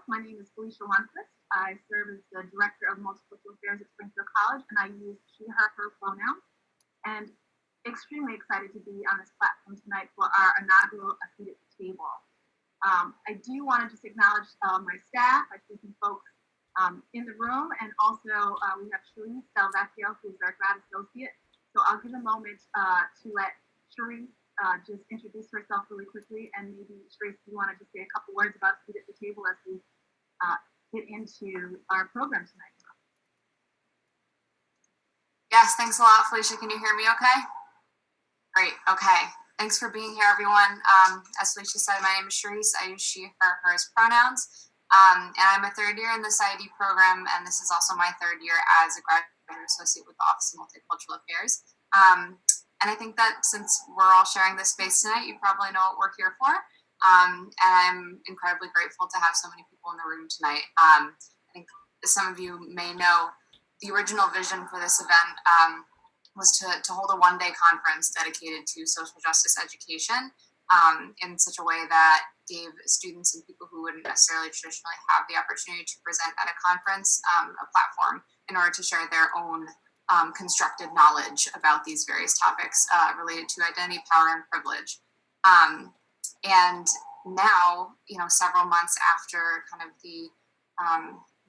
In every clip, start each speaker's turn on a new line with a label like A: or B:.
A: My name is Felicia Lundquist. I serve as the Director of Multicultural Affairs at Springfield College, and I use she, her pronouns. And extremely excited to be on this platform tonight for our inaugural A Seat at the Table. I do want to just acknowledge my staff. I see some folks in the room, and also we have Cherise Delvecchio, who is our grad associate. So I'll give a moment to let Cherise just introduce herself really quickly, and maybe Cherise, you want to just say a couple words about Seat at the Table as we get into our program tonight.
B: Yes, thanks a lot, Felicia. Can you hear me okay? Great, okay. Thanks for being here, everyone. As Felicia said, my name is Cherise. I use she, her, hers pronouns. And I'm a third year in the S.E.A.T program, and this is also my third year as a graduate associate with the Office of Multicultural Affairs. And I think that since we're all sharing this space tonight, you probably know what we're here for. And I'm incredibly grateful to have so many people in the room tonight. I think some of you may know the original vision for this event was to hold a one-day conference dedicated to social justice education in such a way that gave students and people who wouldn't necessarily traditionally have the opportunity to present at a conference a platform in order to share their own constructed knowledge about these various topics related to identity, power, and privilege. And now, several months after kind of the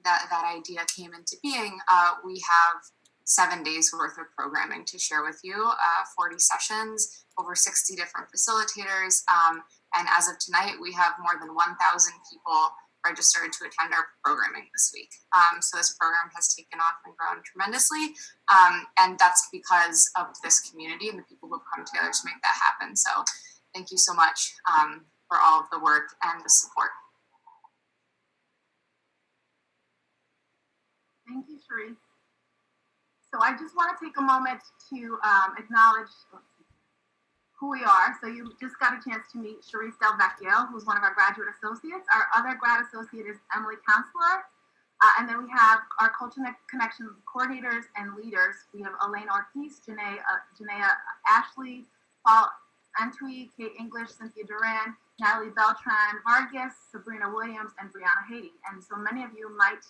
B: that idea came into being, we have 7 days worth of programming to share with you, 40 sessions, over 60 different facilitators. And as of tonight, we have more than 1,000 people registered to attend our programming this week. So this program has taken off and grown tremendously. And that's because of this community and the people who have come together to make that happen. So thank you so much for all of the work and the support.
A: Thank you, Cherise. So I just want to take a moment to acknowledge who we are. So you just got a chance to meet Cherise Delvecchio, who's one of our graduate associates. Our other grad associate is Emily Counselor. And then we have our Culture Connections coordinators and leaders. We have Elaine Ortiz, Janaea Ashley, Paul Antwi, Kate English, Cynthia Duran, Natalie Beltran Vargas, Sabrina Williams, and Brianna Haiti. And so many of you might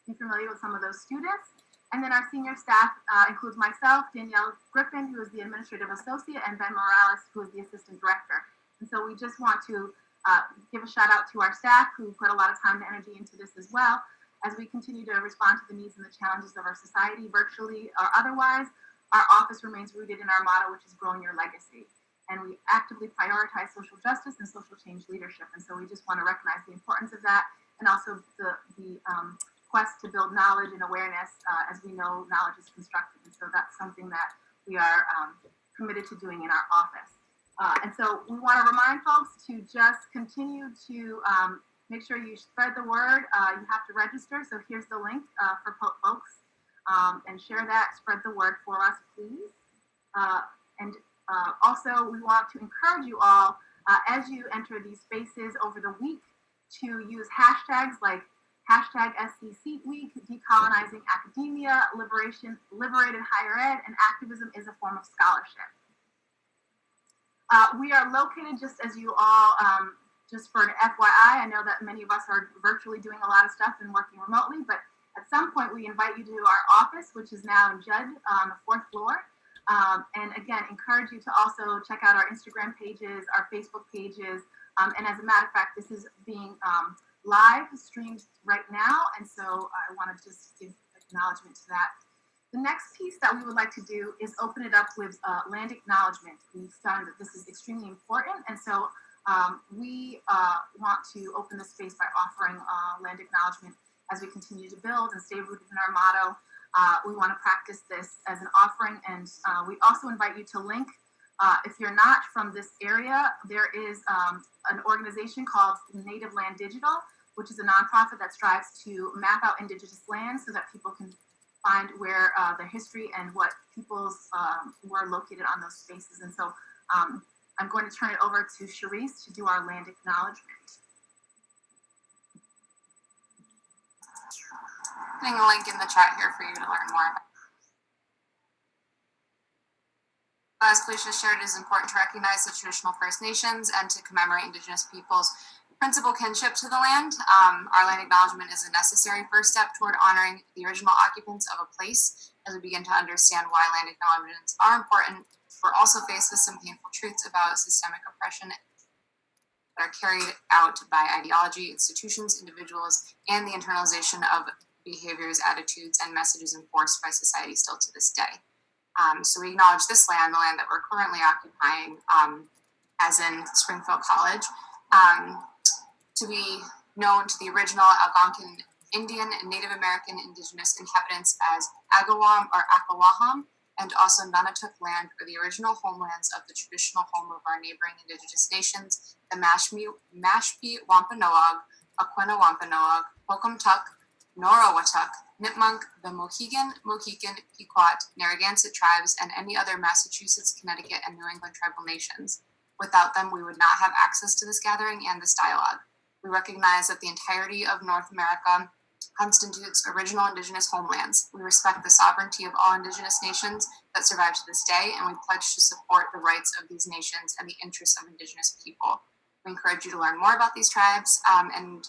A: be familiar with some of those students. And then our senior staff includes myself, Danielle Griffin, who is the administrative associate, and Ben Morales, who is the assistant director. And so we just want to give a shout out to our staff who put a lot of time and energy into this as well. As we continue to respond to the needs and the challenges of our society, virtually or otherwise, our office remains rooted in our motto, which is growing your legacy. And we actively prioritize social justice and social change leadership. And so we just want to recognize the importance of that, and also the quest to build knowledge and awareness. As we know, knowledge is constructed. And so that's something that we are committed to doing in our office. And so we want to remind folks to just continue to make sure you spread the word. You have to register. So here's the link for folks. And share that, spread the word for us, please. And also, we want to encourage you all, as you enter these spaces over the week, to use hashtags like hashtag S.E.A.T week, decolonizing academia, liberated higher ed, and activism is a form of scholarship. We are located, just as you all, just for an FYI, I know that many of us are virtually doing a lot of stuff and working remotely, but at some point we invite you to our office, which is now in Judd on the 4th floor. And again, encourage you to also check out our Instagram pages, our Facebook pages. And as a matter of fact, this is being live streamed right now. And so I want to just give acknowledgement to that. The next piece that we would like to do is open it up with land acknowledgement. We've found that this is extremely important. And so we want to open the space by offering land acknowledgement as we continue to build and stay rooted in our motto. We want to practice this as an offering, and we also invite you to link. If you're not from this area, there is an organization called Native Land Digital, which is a nonprofit that strives to map out indigenous lands so that people can find where the history and what peoples were located on those spaces. And so I'm going to turn it over to Cherise to do our land acknowledgement.
B: Putting a link in the chat here for you to learn more about. As Felicia shared, it is important to recognize the traditional First Nations and to commemorate Indigenous peoples Principal kinship to the land. Our land acknowledgement is a necessary first step toward honoring the original occupants of a place. As we begin to understand why land acknowledgements are important, we're also faced with some painful truths about systemic oppression that are carried out by ideology, institutions, individuals, and the internalization of behaviors, attitudes, and messages enforced by society still to this day. So we acknowledge this land, the land that we're currently occupying, as in Springfield College, to be known to the original Algonquin Indian and Native American indigenous inhabitants as Agawam or Akawaham, and also Nunatak land, or the original homelands of the traditional home of our neighboring indigenous nations, the Mashpee Wampanoag, Aquena Wampanoag, Pocumtuck, Norowatuck, Nipmunk, the Mohegan, Pequot, Narragansett tribes, and any other Massachusetts, Connecticut, and New England tribal nations. Without them, we would not have access to this gathering and this dialogue. We recognize that the entirety of North America constitutes original indigenous homelands. We respect the sovereignty of all indigenous nations that survive to this day, and we pledge to support the rights of these nations and the interests of indigenous people. We encourage you to learn more about these tribes and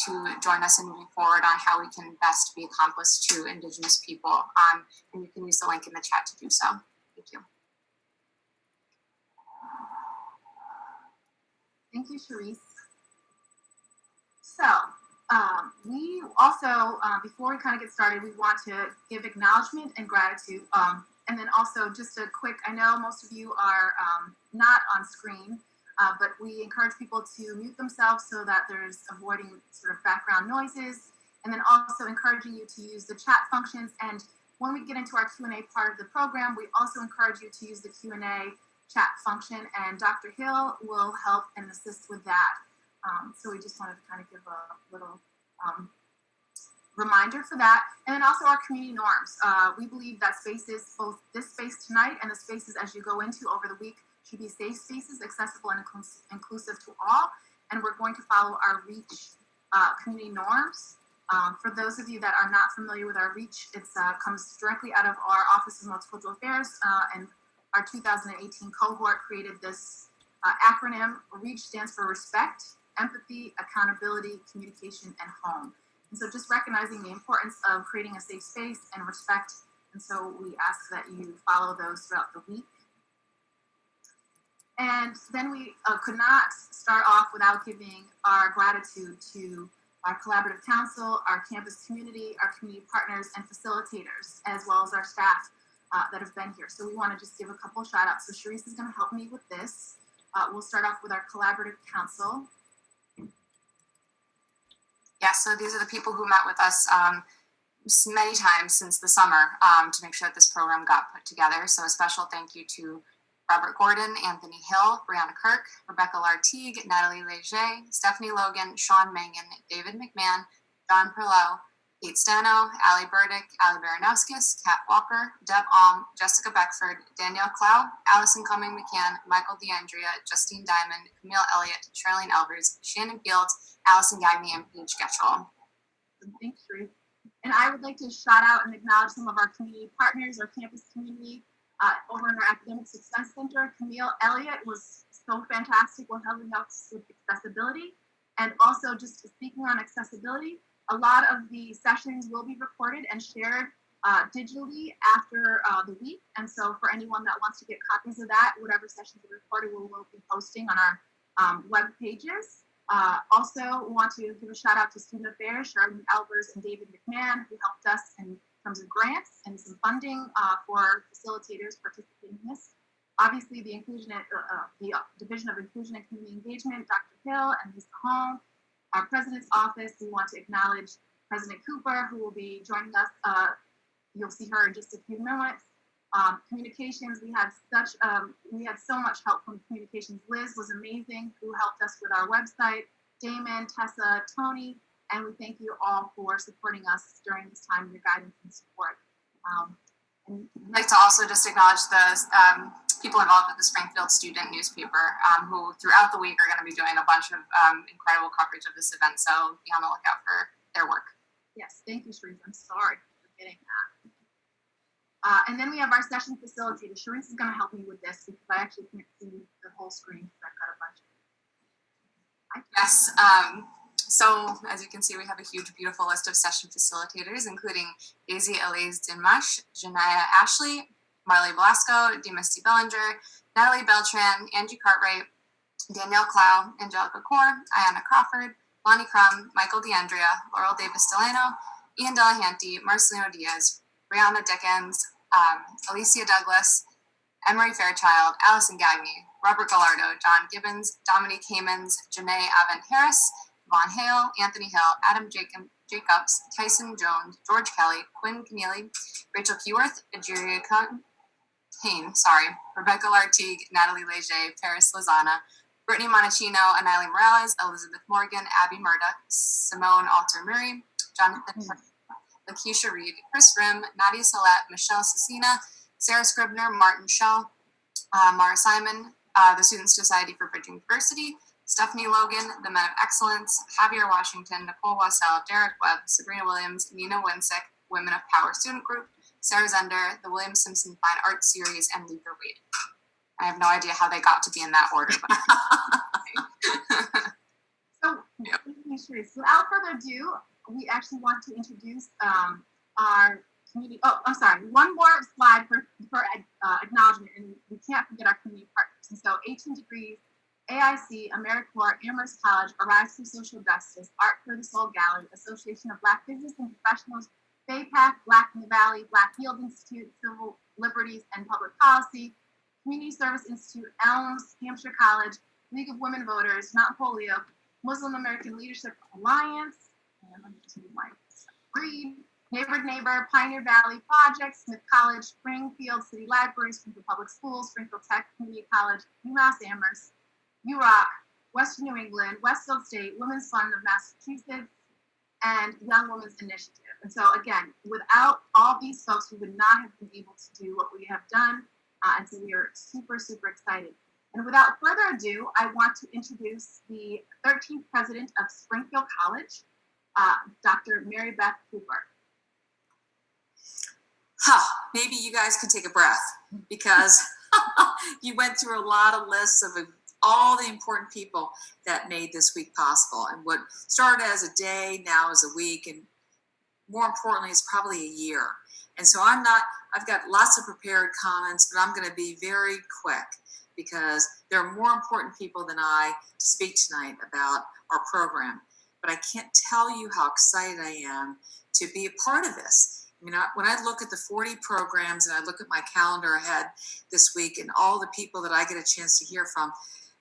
B: to join us in moving forward on how we can best be accomplice to indigenous people. And you can use the link in the chat to do so. Thank you.
A: Thank you, Sharice. So we also, before we kind of get started, we want to give acknowledgement and gratitude. And then also just a quick, I know most of you are not on screen, but we encourage people to mute themselves so that there's avoiding sort of background noises. And then also encouraging you to use the chat functions. And when we get into our Q&A part of the program, we also encourage you to use the Q&A chat function, and Dr. Hill will help and assist with that. So we just wanted to kind of give a little reminder for that. And then also our community norms. We believe that spaces, both this space tonight and the spaces as you go into over the week, should be safe spaces, accessible and inclusive to all. And we're going to follow our REACH community norms. For those of you that are not familiar with our REACH, it comes directly out of our Office of Multicultural Affairs, and our 2018 cohort created this acronym. REACH stands for Respect, Empathy, Accountability, Communication, and Home. And so just recognizing the importance of creating a safe space and respect. And so we ask that you follow those throughout the week. And then we could not start off without giving our gratitude to our collaborative council, our campus community, our community partners, and facilitators, as well as our staff that have been here. So we want to just give a couple shout outs. So Sharice is going to help me with this. We'll start off with our collaborative council.
B: Yeah, so these are the people who met with us many times since the summer to make sure that this program got put together. So a special thank you to Robert Gordon, Anthony Hill, Brianna Kirk, Rebecca Lartigue, Natalie Leger, Stephanie Logan, Sean Mangan, David McMahon, John Perlow, Kate Stano, Ali Burdick, Ali Baranowskis, Kat Walker, Deb Alm, Jessica Beckford, Danielle Clow, Allison Cumming McCann, Michael DeAndrea, Justine Diamond, Camille Elliott, Charlene Elvers, Shannon Fields, Allison Gagne, and Paige Getchell.
A: Thanks, Sharice. And I would like to shout out and acknowledge some of our community partners, our campus community. Over in our Academic Success Center, Camille Elliott was so fantastic with helping us with accessibility. And also just speaking on accessibility, a lot of the sessions will be recorded and shared digitally after the week. And so for anyone that wants to get copies of that, whatever sessions are recorded, we'll be posting on our web pages. Also want to give a shout out to Student Affairs, Charlene Elvers and David McMahon, who helped us in terms of grants and some funding for facilitators participating in this. Obviously, the Division of Inclusion and Community Engagement, Dr. Hill and Ms. Hong. Our President's Office, we want to acknowledge President Cooper, who will be joining us. You'll see her in just a few minutes. Communications, we had so much help from communications. Liz was amazing, who helped us with our website. Damon, Tessa, Tony, and we thank you all for supporting us during this time, your guidance and support.
B: I'd like to also just acknowledge the people involved with the Springfield Student newspaper, who throughout the week are going to be doing a bunch of incredible coverage of this event. So be on the lookout for their work.
A: Yes, thank you, Sharice. I'm sorry for forgetting that. And then we have our session facilitator. Sharice is going to help me with this because I actually can't see the whole screen because I've got a bunch of
B: Yes. So as you can see, we have a huge, beautiful list of session facilitators, including Daisy Elise Dinmash, Janaya Ashley, Marley Blasco, Demisty Bellinger, Natalie Beltran, Angie Cartwright, Danielle Clow, Angelica Kaur, Ayanna Crawford, Lonnie Crum, Michael DeAndrea, Laurel Davis Delano, Ian Delahanty, Marcelino Diaz, Brianna Dickens, Alicia Douglas, Emery Fairchild, Allison Gagne, Robert Gallardo, John Gibbons, Dominique Hamons, Janae Avent Harris, Vaughn Hale, Anthony Hill, Adam Jacobs, Tyson Jones, George Kelly, Quinn Keneally, Rachel Keyworth, Ajiria Kane, Rebecca Lartigue, Natalie Leger, Paris Lozana, Brittany Monachino, Aniley Morales, Elizabeth Morgan, Abby Murdoch, Simone Alter Murray, Jonathan Lakeisha Reed, Chris Rim, Nadia Salette, Michelle Cecina, Sarah Scribner, Martin Schell, Mara Simon, the Student Society for Bridging Diversity, Stephanie Logan, the Men of Excellence, Javier Washington, Nicole Wassell, Derek Webb, Sabrina Williams, Nina Winsick, Women of Power Student Group, Sarah Zender, the William Simpson Fine Arts Series, and Luther Wade. I have no idea how they got to be in that order. But
A: So,
B: Yep.
A: Without further ado, we actually want to introduce our community. Oh, I'm sorry. One more slide for acknowledgement, and we can't forget our community partners. And so, 18 Degrees, AIC, AmeriCorps, Amherst College, Arise for Social Justice, Art for the Soul Gallery, Association of Black Business and Professionals, BayPac, Black in the Valley, Black Field Institute, Civil Liberties and Public Policy, Community Service Institute, Elms, Hampshire College, League of Women Voters, Mount Holyoke, Muslim American Leadership Alliance, and let me just move my screen, Neighbor to Neighbor, Pioneer Valley Project, Smith College, Springfield City Library, Springfield Public Schools, Springfield Tech Community College, UMass Amherst, UROC, Western New England, Westfield State, Women's Fund of Massachusetts, and Young Women's Initiative. And so again, without all these folks, we would not have been able to do what we have done. And so we are super, super excited. And without further ado, I want to introduce the 13th president of Springfield College, Dr. Mary Beth Cooper.
C: Maybe you guys can take a breath because you went through a lot of lists of all the important people that made this week possible. And what started as a day now is a week, and more importantly, it's probably a year. And so I've got lots of prepared comments, but I'm going to be very quick because there are more important people than I to speak tonight about our program. But I can't tell you how excited I am to be a part of this. I mean, when I look at the 40 programs and I look at my calendar ahead this week and all the people that I get a chance to hear from,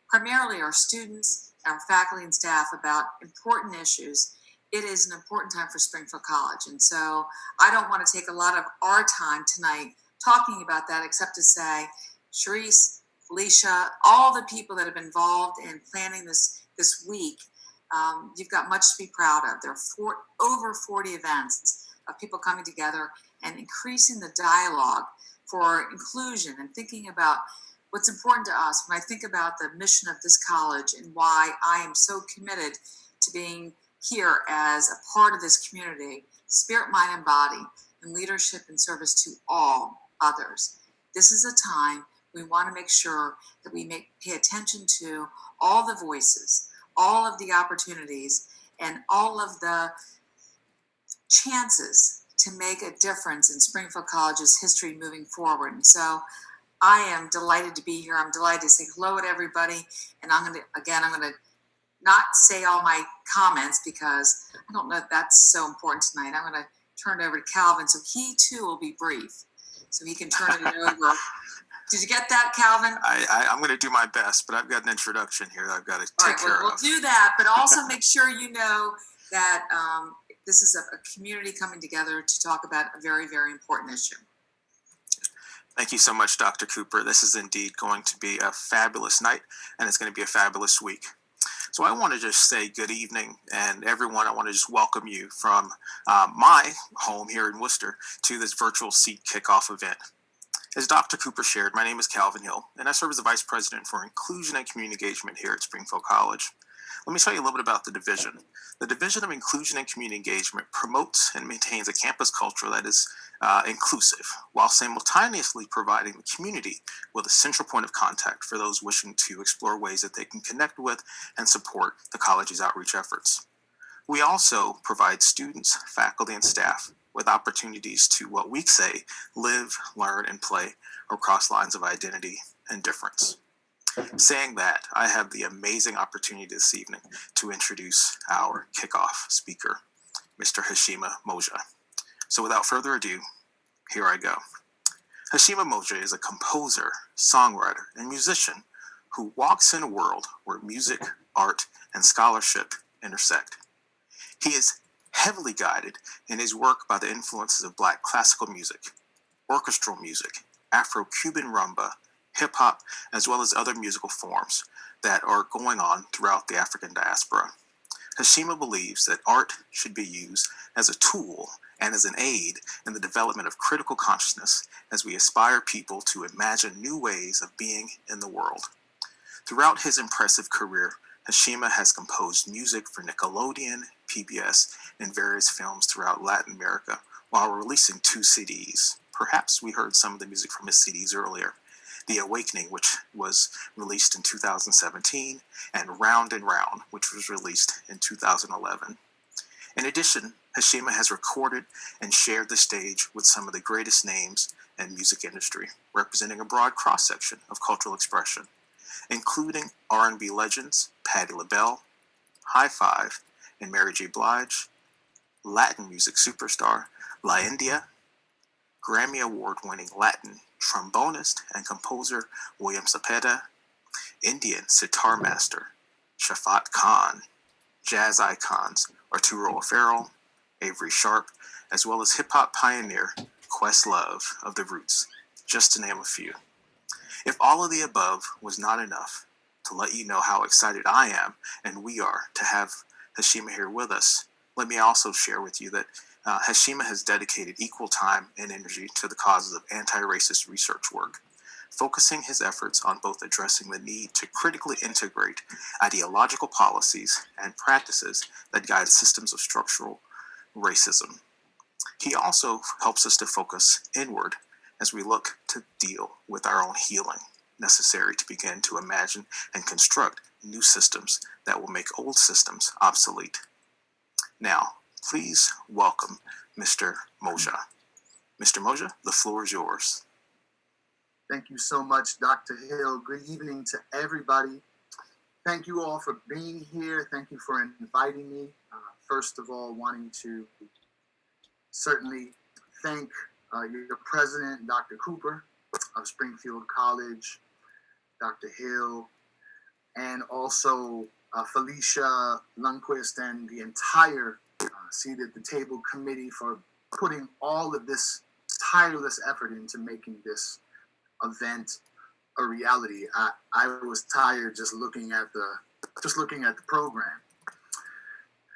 C: primarily our students, our faculty and staff, about important issues, it is an important time for Springfield College. And so I don't want to take a lot of our time tonight talking about that, except to say, Sharice, Felicia, all the people that have been involved in planning this week, you've got much to be proud of. There are over 40 events of people coming together and increasing the dialogue for inclusion and thinking about what's important to us. When I think about the mission of this college and why I am so committed to being here as a part of this community, spirit, mind, and body, and leadership and service to all others. This is a time we want to make sure that we pay attention to all the voices, all of the opportunities, and all of the chances to make a difference in Springfield College's history moving forward. And so I am delighted to be here. I'm delighted to say hello to everybody. And I'm going to not say all my comments because I don't know if that's so important tonight. I'm going to turn it over to Calvin so he too will be brief, so he can turn it over. Did you get that, Calvin?
D: I'm going to do my best, but I've got an introduction here that I've got to take care of.
C: We'll do that, but also make sure you know that this is a community coming together to talk about a very, very important issue.
D: Thank you so much, Dr. Cooper. This is indeed going to be a fabulous night, and it's going to be a fabulous week. So I want to just say good evening, and everyone, I want to just welcome you from my home here in Worcester to this virtual SEAT kickoff event. As Dr. Cooper shared, my name is Calvin Hill, and I serve as the Vice President for Inclusion and Community Engagement here at Springfield College. Let me tell you a little bit about the division. The Division of Inclusion and Community Engagement promotes and maintains a campus culture that is inclusive, while simultaneously providing the community with a central point of contact for those wishing to explore ways that they can connect with and support the college's outreach efforts. We also provide students, faculty, and staff with opportunities to what we say, live, learn, and play across lines of identity and difference. Saying that, I have the amazing opportunity this evening to introduce our kickoff speaker, Mr. Hashima Moja. So without further ado, here I go. Hashima Moja is a composer, songwriter, and musician who walks in a world where music, art, and scholarship intersect. He is heavily guided in his work by the influences of Black classical music, orchestral music, Afro-Cuban rumba, hip-hop, as well as other musical forms that are going on throughout the African diaspora. Hashima believes that art should be used as a tool and as an aid in the development of critical consciousness as we aspire people to imagine new ways of being in the world. Throughout his impressive career, Hashima has composed music for Nickelodeon, PBS, and various films throughout Latin America while releasing 2 CDs. Perhaps we heard some of the music from his CDs earlier. The Awakening, which was released in 2017, and Round and Round, which was released in 2011. In addition, Hashima has recorded and shared the stage with some of the greatest names in music industry, representing a broad cross-section of cultural expression, including R&B legends Patti LaBelle, High Five, and Mary J. Blige, Latin music superstar La India, Grammy Award-winning Latin trombonist and composer William Cepeda, Indian sitar master Shafat Khan, jazz icons Arturo O'Farrill, Avery Sharp, as well as hip-hop pioneer Questlove of The Roots, just to name a few. If all of the above was not enough to let you know how excited I am and we are to have Hashima here with us, let me also share with you that Hashima has dedicated equal time and energy to the causes of anti-racist research work, focusing his efforts on both addressing the need to critically integrate ideological policies and practices that guide systems of structural racism. He also helps us to focus inward as we look to deal with our own healing necessary to begin to imagine and construct new systems that will make old systems obsolete. Now, please welcome Mr. Moja. Mr. Moja, the floor is yours.
E: Thank you so much, Dr. Hill. Good evening to everybody. Thank you all for being here. Thank you for inviting me. First of all, wanting to certainly thank your president, Dr. Cooper of Springfield College, Dr. Hill, and also Felicia Lundquist and the entire Seat at the Table committee for putting all of this tireless effort into making this event a reality. I was tired just looking at the program.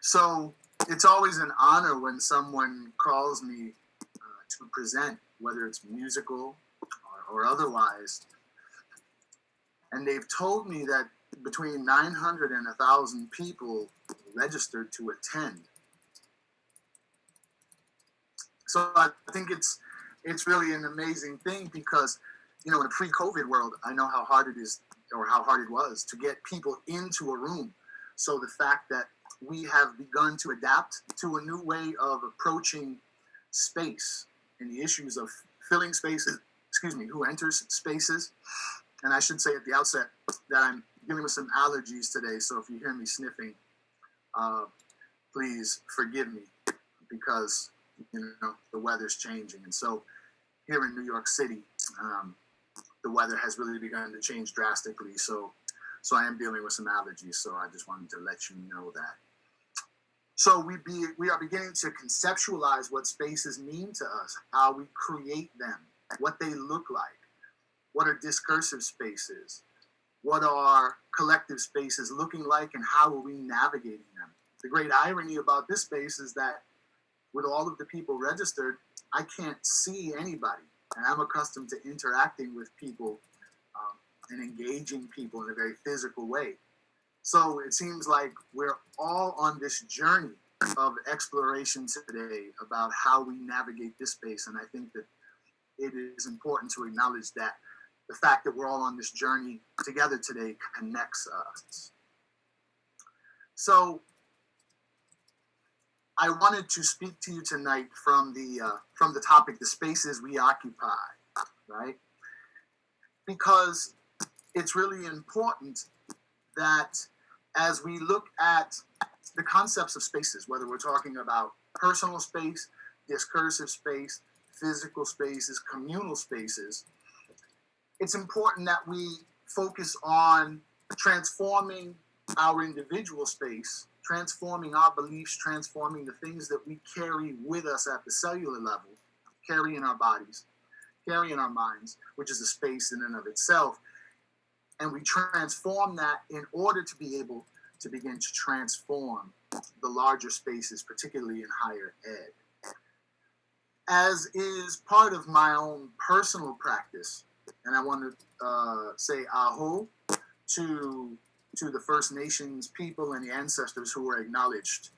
E: So it's always an honor when someone calls me to present, whether it's musical or otherwise. And they've told me that between 900 and 1,000 people registered to attend. So I think it's really an amazing thing because, you know, in a pre-COVID world, I know how hard it is or how hard it was to get people into a room. So the fact that we have begun to adapt to a new way of approaching space and the issues of filling spaces, who enters spaces. And I should say at the outset that I'm dealing with some allergies today. So if you hear me sniffing, please forgive me because, you know, the weather's changing. And so here in New York City, the weather has really begun to change drastically. So I am dealing with some allergies. So I just wanted to let you know that. So we are beginning to conceptualize what spaces mean to us, how we create them, what they look like, what are discursive spaces, what are collective spaces looking like, and how are we navigating them. The great irony about this space is that with all of the people registered, I can't see anybody, and I'm accustomed to interacting with people and engaging people in a very physical way. So it seems like we're all on this journey of exploration today about how we navigate this space. And I think that it is important to acknowledge that the fact that we're all on this journey together today connects us. So I wanted to speak to you tonight from the topic, the spaces we occupy, right? Because it's really important that as we look at the concepts of spaces, whether we're talking about personal space, discursive space, physical spaces, communal spaces, it's important that we focus on transforming our individual space, transforming our beliefs, transforming the things that we carry with us at the cellular level, carry in our bodies, carry in our minds, which is a space in and of itself. And we transform that in order to be able to begin to transform the larger spaces, particularly in higher ed. As is part of my own personal practice, and I want to say aho to the First Nations people and the ancestors who were acknowledged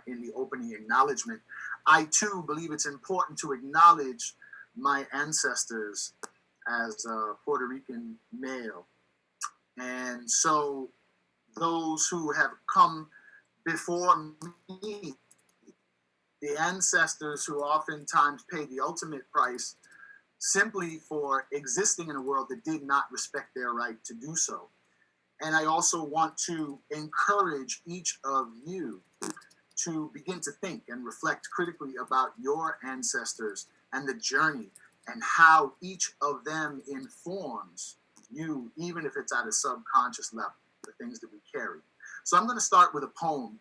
E: in the opening acknowledgement. I too believe it's important to acknowledge my ancestors as a Puerto Rican male. And so those who have come before me, the ancestors who oftentimes pay the ultimate price simply for existing in a world that did not respect their right to do so. And I also want to encourage each of you to begin to think and reflect critically about your ancestors and the journey and how each of them informs you, even if it's at a subconscious level, the things that we carry. So I'm going to start with a poem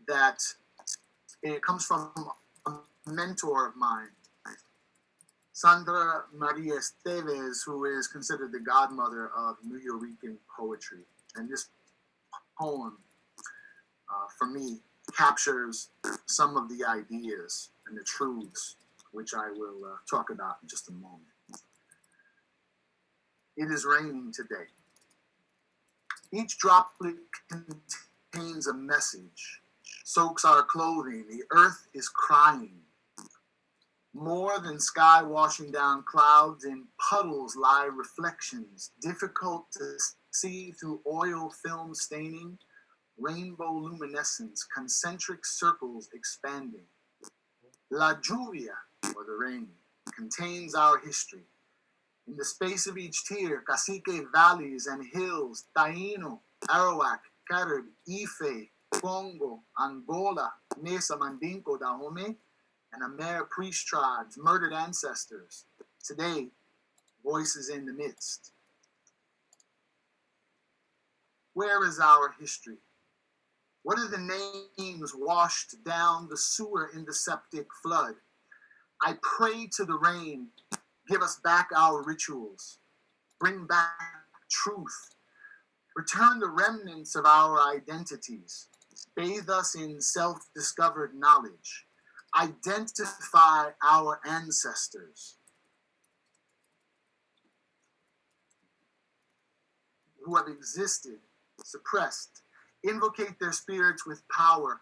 E: that it comes from a mentor of mine, Sandra Maria Esteves, who is considered the godmother of Nuyorican poetry. And this poem, for me, captures some of the ideas and the truths, which I will talk about in just a moment. It is raining today. Each droplet contains a message, soaks our clothing. The earth is crying. More than sky washing down clouds, in puddles lie reflections, difficult to see through oil film staining, rainbow luminescence, concentric circles expanding. La lluvia, or the rain, contains our history. In the space of each tier, cacique valleys and hills, Taino, Arawak, Carib, Ife, Congo, Angola, Mesa, Mandingo, Dahomey, and Amer priest tribes, murdered ancestors. Today, voices in the midst. Where is our history? What are the names washed down the sewer in the septic flood? I pray to the rain, give us back our rituals, bring back truth, return the remnants of our identities, bathe us in self-discovered knowledge, identify our ancestors who have existed, suppressed, invocate their spirits with power,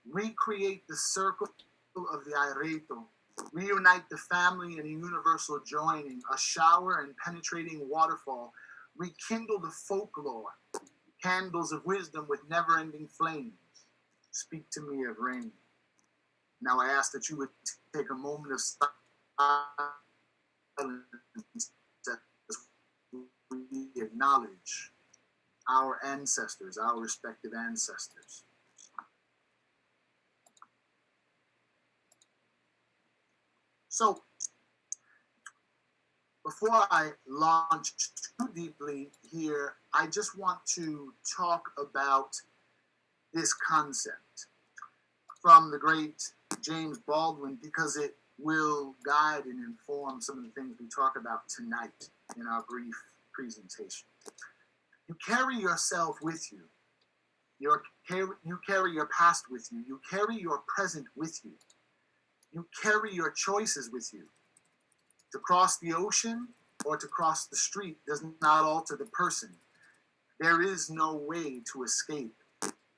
E: recreate the circle of the Aireto, reunite the family in a universal joining, a shower and penetrating waterfall, rekindle the folklore, candles of wisdom with never-ending flames. Speak to me of rain. Now I ask that you would take a moment of silence as we acknowledge our ancestors, our respective ancestors. So, before I launch too deeply here, I just want to talk about this concept from the great James Baldwin, because it will guide and inform some of the things we talk about tonight in our brief presentation. You carry yourself with you. You carry your past with you. You carry your present with you. You carry your choices with you. To cross the ocean or to cross the street does not alter the person. There is no way to escape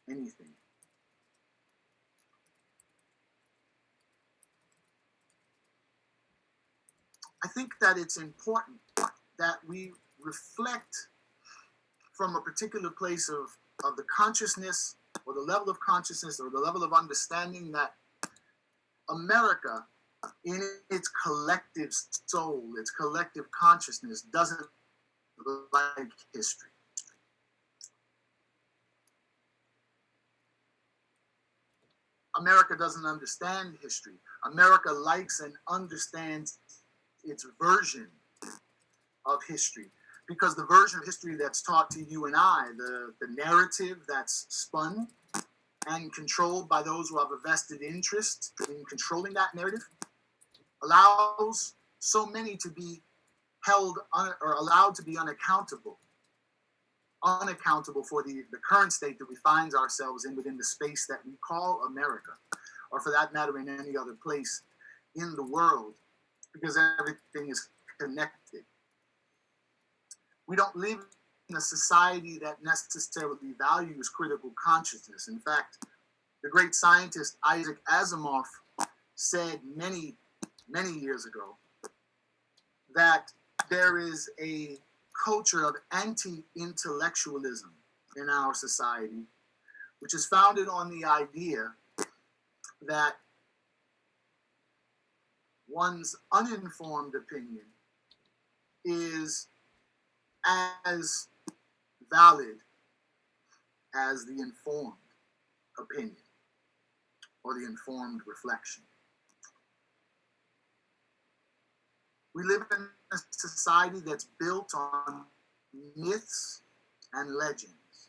E: anything. I think that it's important that we reflect from a particular place of the consciousness or the level of consciousness or the level of understanding that America, in its collective soul, its collective consciousness, doesn't like history. America doesn't understand history. America likes and understands its version of history, because the version of history that's taught to you and I, the narrative that's spun and controlled by those who have a vested interest in controlling that narrative, allows so many to be held or allowed to be unaccountable for the current state that we find ourselves in within the space that we call America, or for that matter in any other place in the world, because everything is connected. We don't live in a society that necessarily values critical consciousness. In fact, the great scientist Isaac Asimov said many, many years ago that there is a culture of anti-intellectualism in our society, which is founded on the idea that one's uninformed opinion is as valid as the informed opinion or the informed reflection. We live in a society that's built on myths and legends,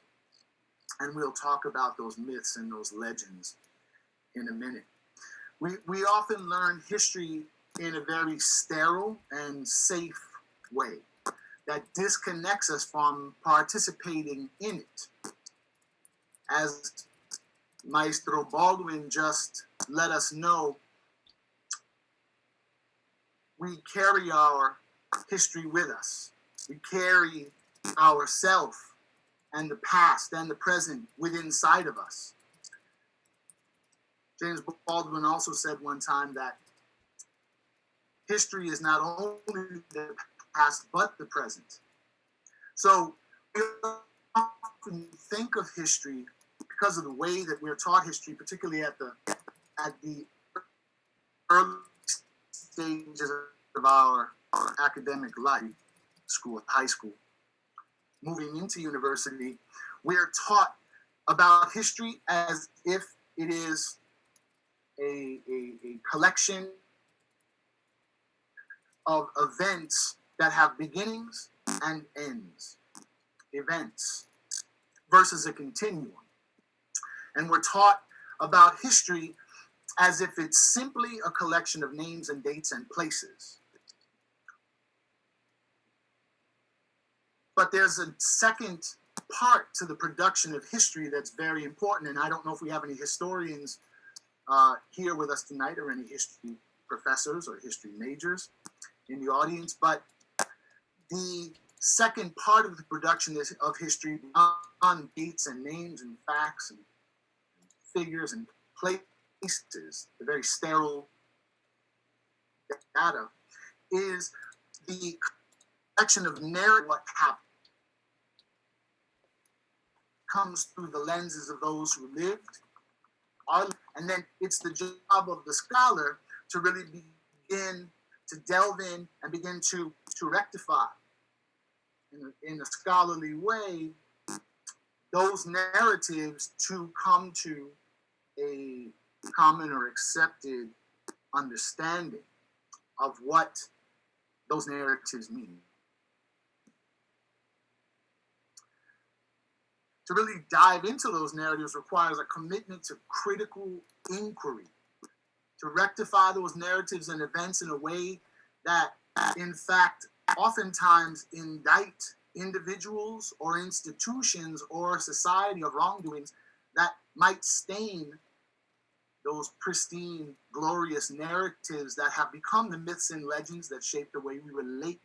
E: and we'll talk about those myths and those legends in a minute. We often learn history in a very sterile and safe way that disconnects us from participating in it. As Maestro Baldwin just let us know, we carry our history with us. We carry ourself and the past and the present within inside of us. James Baldwin also said one time that history is not only the past but the present. So we often think of history because of the way that we're taught history, particularly at the early stages of our academic life, school, high school, moving into university. We're taught about history as if it is a collection of events that have beginnings and ends, events versus a continuum. And we're taught about history as if it's simply a collection of names and dates and places. But there's a second part to the production of history that's very important, and I don't know if we have any historians here with us tonight, or any history professors or history majors in the audience, but the second part of the production of history, beyond dates and names and facts and figures and places, the very sterile data, is the collection of narrative. What happened comes through the lenses of those who lived, and then it's the job of the scholar to really begin to delve in and begin to rectify in a scholarly way those narratives to come to a common or accepted understanding of what those narratives mean. To really dive into those narratives requires a commitment to critical inquiry, to rectify those narratives and events in a way that, in fact, oftentimes indict individuals or institutions or society of wrongdoings that might stain those pristine, glorious narratives that have become the myths and legends that shape the way we relate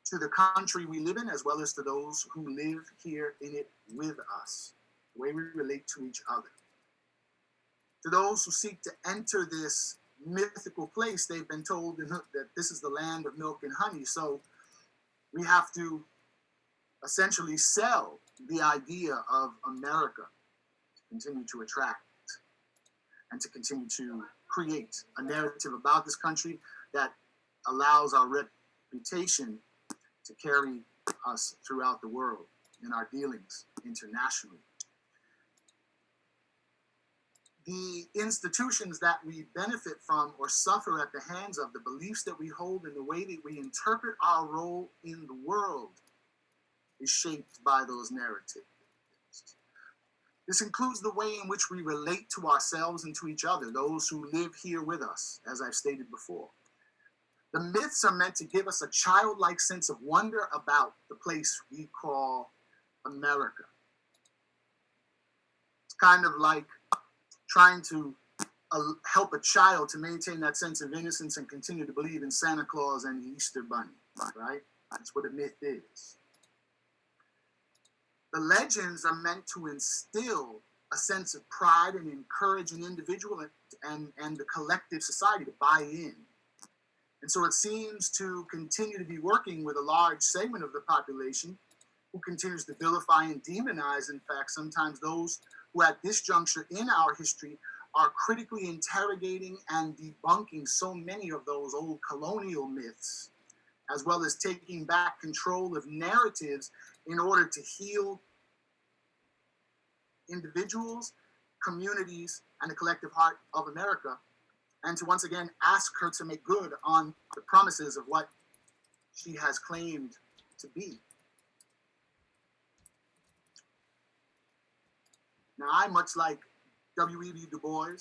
E: to the country we live in, as well as to those who live here in it with us, the way we relate to each other. To those who seek to enter this mythical place, they've been told that this is the land of milk and honey. So we have to essentially sell the idea of America to continue to attract and to continue to create a narrative about this country that allows our reputation to carry us throughout the world in our dealings internationally. The institutions that we benefit from or suffer at the hands of, the beliefs that we hold, and the way that we interpret our role in the world is shaped by those narratives. This includes the way in which we relate to ourselves and to each other, those who live here with us, as I've stated before. The myths are meant to give us a childlike sense of wonder about the place we call America. It's kind of like trying to help a child to maintain that sense of innocence and continue to believe in Santa Claus and the Easter Bunny, right? That's what a myth is. The legends are meant to instill a sense of pride and encourage an individual and the collective society to buy in. And so it seems to continue to be working with a large segment of the population who continues to vilify and demonize, in fact, sometimes those who at this juncture in our history are critically interrogating and debunking so many of those old colonial myths, as well as taking back control of narratives in order to heal individuals, communities, and the collective heart of America, and to once again ask her to make good on the promises of what she has claimed to be. Now, I, much like W.E.B. Du Bois,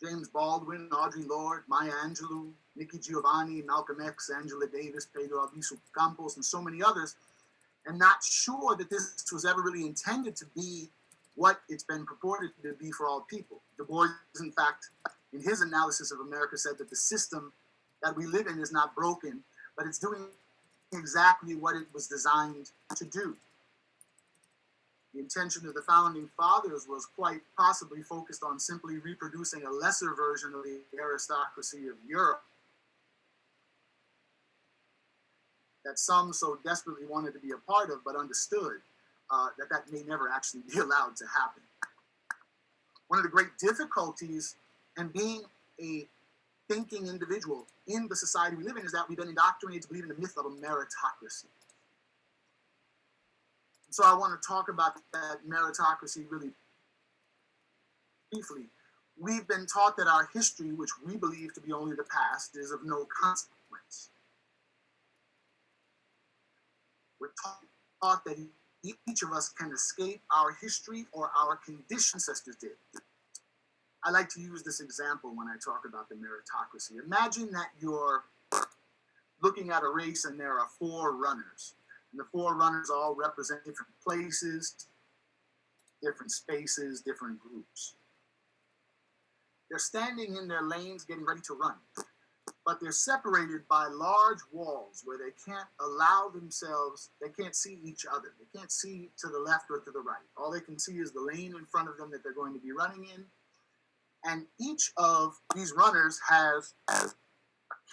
E: James Baldwin, Audre Lorde, Maya Angelou, Nikki Giovanni, Malcolm X, Angela Davis, Pedro Albizu Campos, and so many others, am not sure that this was ever really intended to be what it's been purported to be for all people. Du Bois, in fact, in his analysis of America, said that the system that we live in is not broken, but it's doing exactly what it was designed to do. The intention of the founding fathers was quite possibly focused on simply reproducing a lesser version of the aristocracy of Europe that some so desperately wanted to be a part of, but understood that may never actually be allowed to happen. One of the great difficulties in being a thinking individual in the society we live in is that we've been indoctrinated to believe in the myth of a meritocracy. So I want to talk about that meritocracy really briefly. We've been taught that our history, which we believe to be only the past, is of no consequence. We're taught that each of us can escape our history or our condition ancestors did. I like to use this example when I talk about the meritocracy. Imagine that you're looking at a race and there are 4 runners. And the 4 runners all represent different places, different spaces, different groups. They're standing in their lanes getting ready to run, but they're separated by large walls where they can't allow themselves, they can't see each other. They can't see to the left or to the right. All they can see is the lane in front of them that they're going to be running in. And each of these runners has a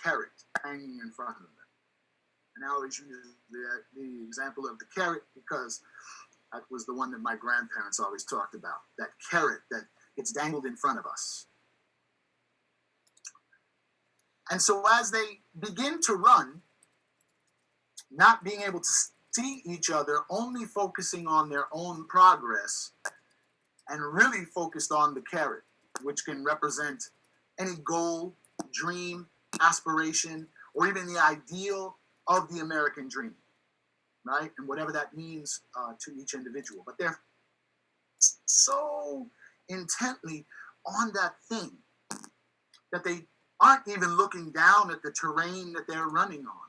E: carrot hanging in front of them. And I always use the example of the carrot because that was the one that my grandparents always talked about, that carrot that gets dangled in front of us. And so as they begin to run, not being able to see each other, only focusing on their own progress, and really focused on the carrot, which can represent any goal, dream, aspiration, or even the ideal of the American dream, right? And whatever that means to each individual. But they're so intently on that thing that they aren't even looking down at the terrain that they're running on.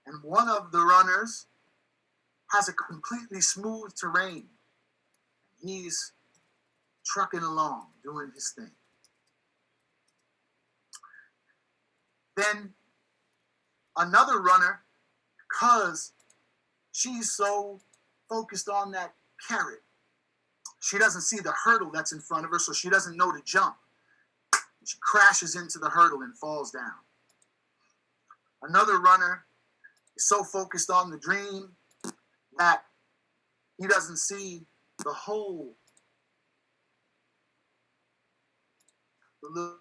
E: And one of the runners has a completely smooth terrain. He's trucking along, doing his thing. Then another runner because she's so focused on that carrot, she doesn't see the hurdle that's in front of her, so she doesn't know to jump. She crashes into the hurdle and falls down. Another runner is so focused on the dream that he doesn't see the hole, the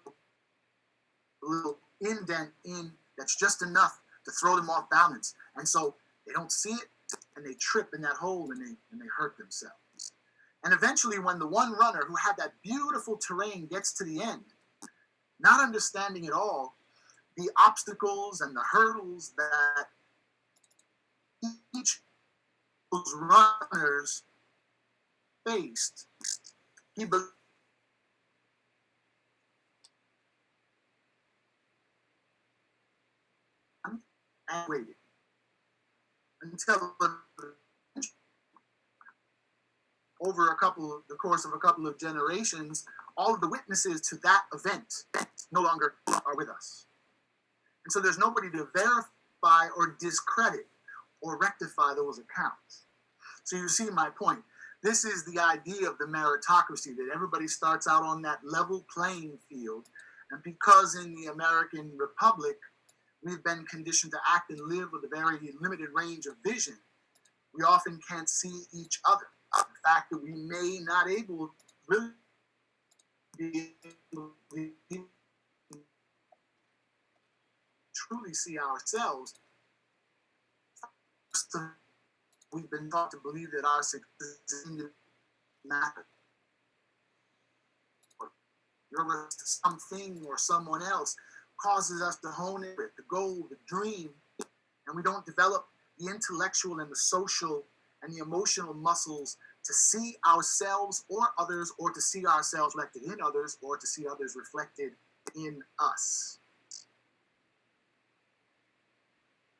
E: little indent in that's just enough to throw them off balance. And so they don't see it, and they trip in that hole, and they hurt themselves. And eventually, when the one runner who had that beautiful terrain gets to the end, not understanding at all the obstacles and the hurdles that each of those runners faced, he and waited until over the course of a couple of generations, all of the witnesses to that event no longer are with us. And so there's nobody to verify or discredit or rectify those accounts. So you see my point. This is the idea of the meritocracy, that everybody starts out on that level playing field. And because in the American Republic, we've been conditioned to act and live with a very limited range of vision, we often can't see each other. The fact that we may not able really be able to truly see ourselves. We've been taught to believe that our success doesn't matter. Your relation to something or someone else causes us to hone in with the goal, the dream, and we don't develop the intellectual and the social and the emotional muscles to see ourselves or others, or to see ourselves reflected in others, or to see others reflected in us.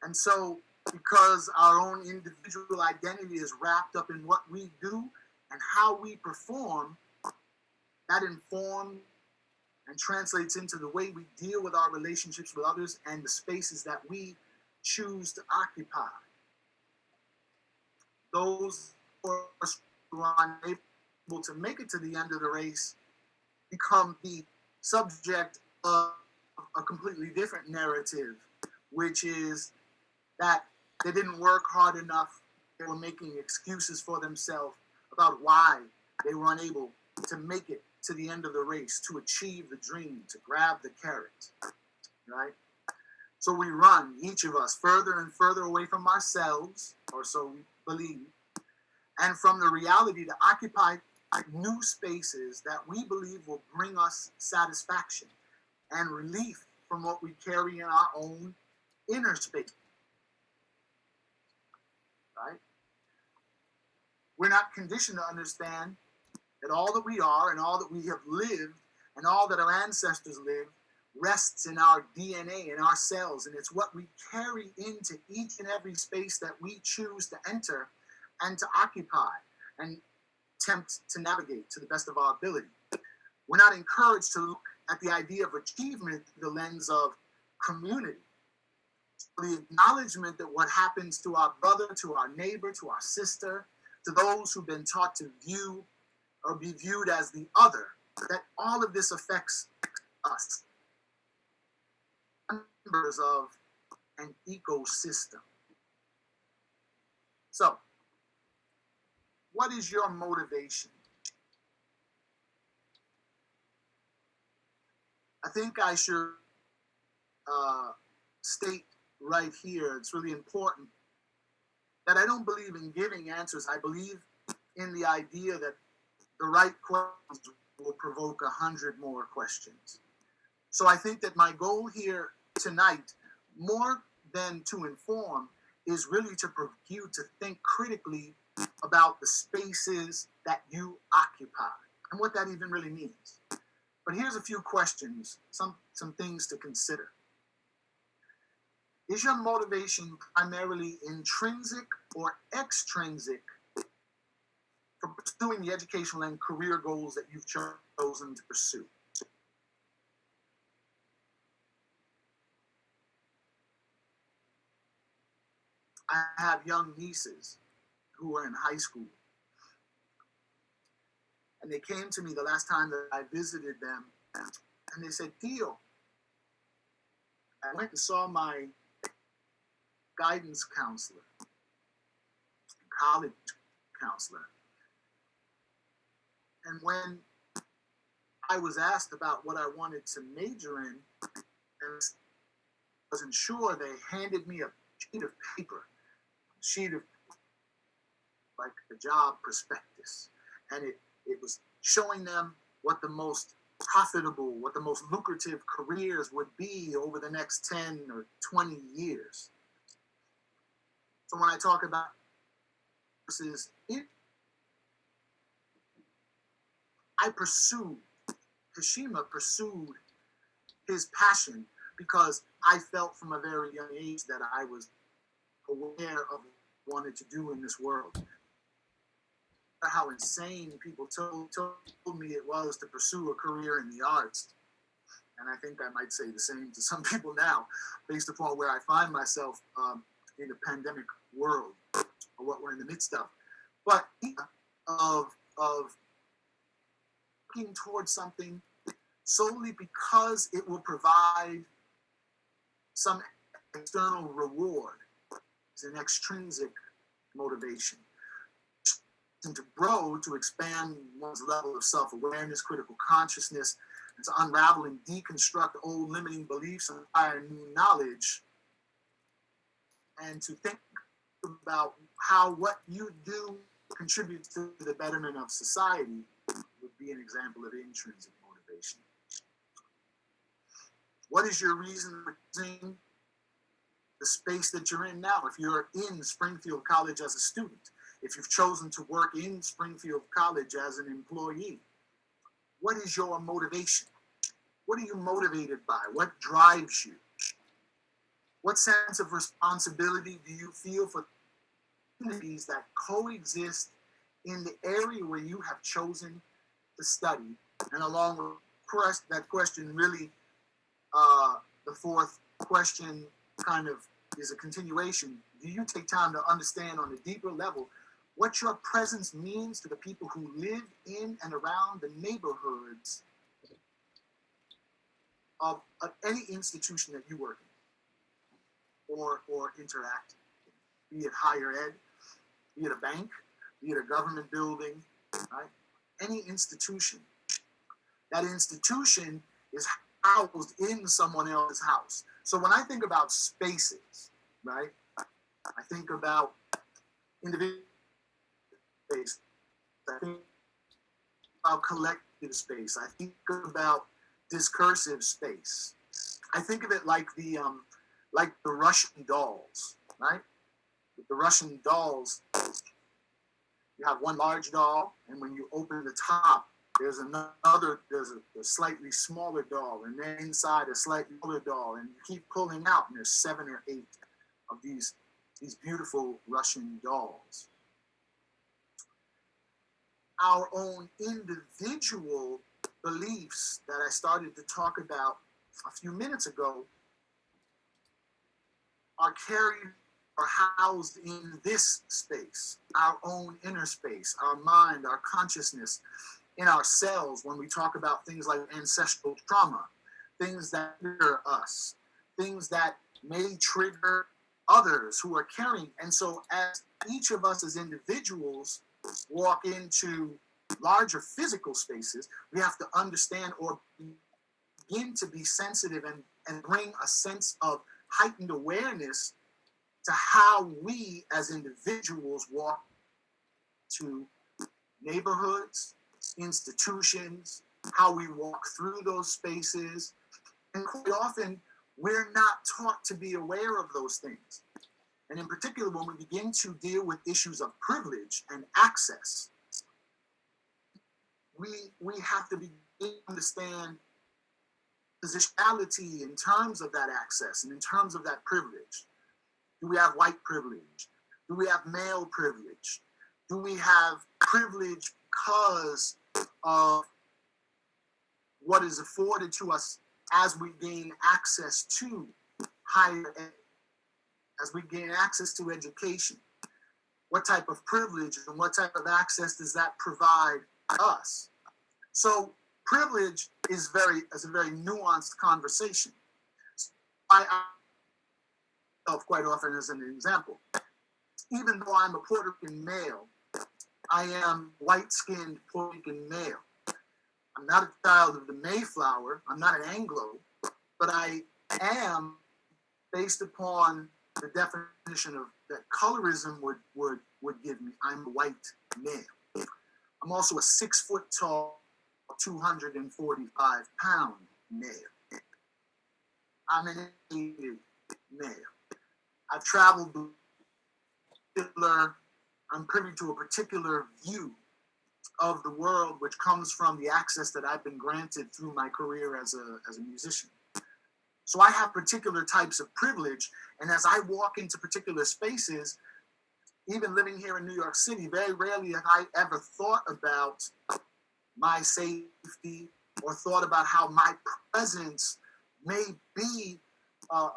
E: And so, because our own individual identity is wrapped up in what we do and how we perform, that informs and translates into the way we deal with our relationships with others and the spaces that we choose to occupy. Those who are unable to make it to the end of the race become the subject of a completely different narrative, which is that they didn't work hard enough. They were making excuses for themselves about why they were unable to make it to the end of the race, to achieve the dream, to grab the carrot, right? So we run, each of us, further and further away from ourselves, or so we believe, and from the reality to occupy new spaces that we believe will bring us satisfaction and relief from what we carry in our own inner space, right? We're not conditioned to understand that all that we are and all that we have lived and all that our ancestors lived rests in our DNA, in our cells, and it's what we carry into each and every space that we choose to enter and to occupy and attempt to navigate to the best of our ability. We're not encouraged to look at the idea of achievement through the lens of community. The acknowledgement that what happens to our brother, to our neighbor, to our sister, to those who've been taught to view or be viewed as the other, that all of this affects us, members of an ecosystem. So, what is your motivation? I think I should state right here, it's really important, that I don't believe in giving answers. I believe in the idea that the right questions will provoke 100 more questions. So I think that my goal here tonight, more than to inform, is really to provoke you to think critically about the spaces that you occupy and what that even really means. But here's a few questions, some things to consider. Is your motivation primarily intrinsic or extrinsic for pursuing the educational and career goals that you've chosen to pursue? I have young nieces who are in high school. And they came to me the last time that I visited them, and they said, Theo, I went and saw my guidance counselor, college counselor. And when I was asked about what I wanted to major in, and wasn't sure, they handed me a sheet of paper, like a job prospectus. And it was showing them what the most profitable, what the most lucrative careers would be over the next 10 or 20 years. So when I talk about versus it, Hashima pursued his passion because I felt from a very young age that I was aware of what I wanted to do in this world. How insane people told me it was to pursue a career in the arts. And I think I might say the same to some people now, based upon where I find myself in the pandemic world, or what we're in the midst of. But of looking towards something solely because it will provide some external reward is an extrinsic motivation. To grow, to expand one's level of self-awareness, critical consciousness, and to unravel and deconstruct old limiting beliefs and acquire new knowledge, and to think about how what you do contributes to the betterment of society would be an example of intrinsic motivation. What is your reason for using the space that you're in now? If you're in Springfield College as a student, if you've chosen to work in Springfield College as an employee, what is your motivation? What are you motivated by? What drives you? What sense of responsibility do you feel for communities that coexist in the area where you have chosen to study? And along with that question, really, the fourth question kind of is a continuation. Do you take time to understand on a deeper level what your presence means to the people who live in and around the neighborhoods of any institution that you work in or interact in, be it higher ed, be it a bank, be it a government building, right? Any institution. That institution is housed in someone else's house. So when I think about spaces, right, I think about individual space. I think about collective space. I think about discursive space. I think of it like the Russian dolls, right? With the Russian dolls, you have one large doll, and when you open the top, there's a slightly smaller doll, and then inside a slightly smaller doll, and you keep pulling out, and there's 7 or 8 of these beautiful Russian dolls. Our own individual beliefs that I started to talk about a few minutes ago are carried or housed in this space, our own inner space, our mind, our consciousness, in our cells when we talk about things like ancestral trauma, things that trigger us, things that may trigger others who are carrying. And so as each of us as individuals walk into larger physical spaces, we have to understand or begin to be sensitive and bring a sense of heightened awareness to how we as individuals walk to neighborhoods, institutions, how we walk through those spaces. And quite often, we're not taught to be aware of those things. And in particular, when we begin to deal with issues of privilege and access, we have to begin to understand positionality in terms of that access and in terms of that privilege. Do we have white privilege? Do we have male privilege? Do we have privilege because of what is afforded to us as we gain access to higher ed? as we gain access to education? What type of privilege and what type of access does that provide us? So privilege is a very nuanced conversation. I quite often as an example, even though I'm a Puerto Rican male, I am white-skinned Puerto Rican male. I'm not a child of the Mayflower. I'm not an Anglo, but I am, based upon the definition of that colorism would give me, I'm a white male. I'm also a 6 foot tall, 245 pound male. I'm an educated male. I've traveled I'm privy to a particular view of the world, which comes from the access that I've been granted through my career as a musician. So I have particular types of privilege, and as I walk into particular spaces, even living here in New York City, very rarely have I ever thought about my safety or thought about how my presence may be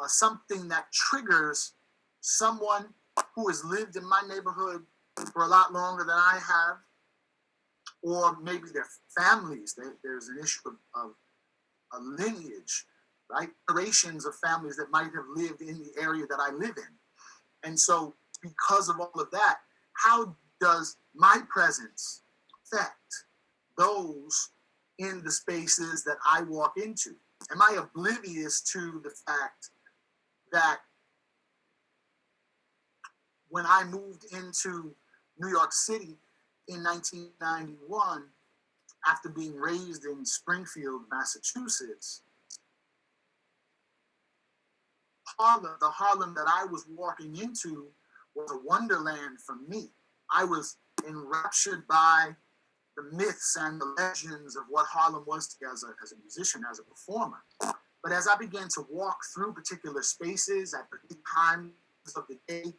E: something that triggers someone who has lived in my neighborhood for a lot longer than I have, or maybe their families. There's an issue of a lineage, right? Generations of families that might have lived in the area that I live in. And so because of all of that, how does my presence affect those in the spaces that I walk into? Am I oblivious to the fact that when I moved into New York City in 1991, after being raised in Springfield, Massachusetts, the Harlem that I was walking into was a wonderland for me. I was enraptured by the myths and the legends of what Harlem was as a musician, as a performer. But as I began to walk through particular spaces at particular times of the day,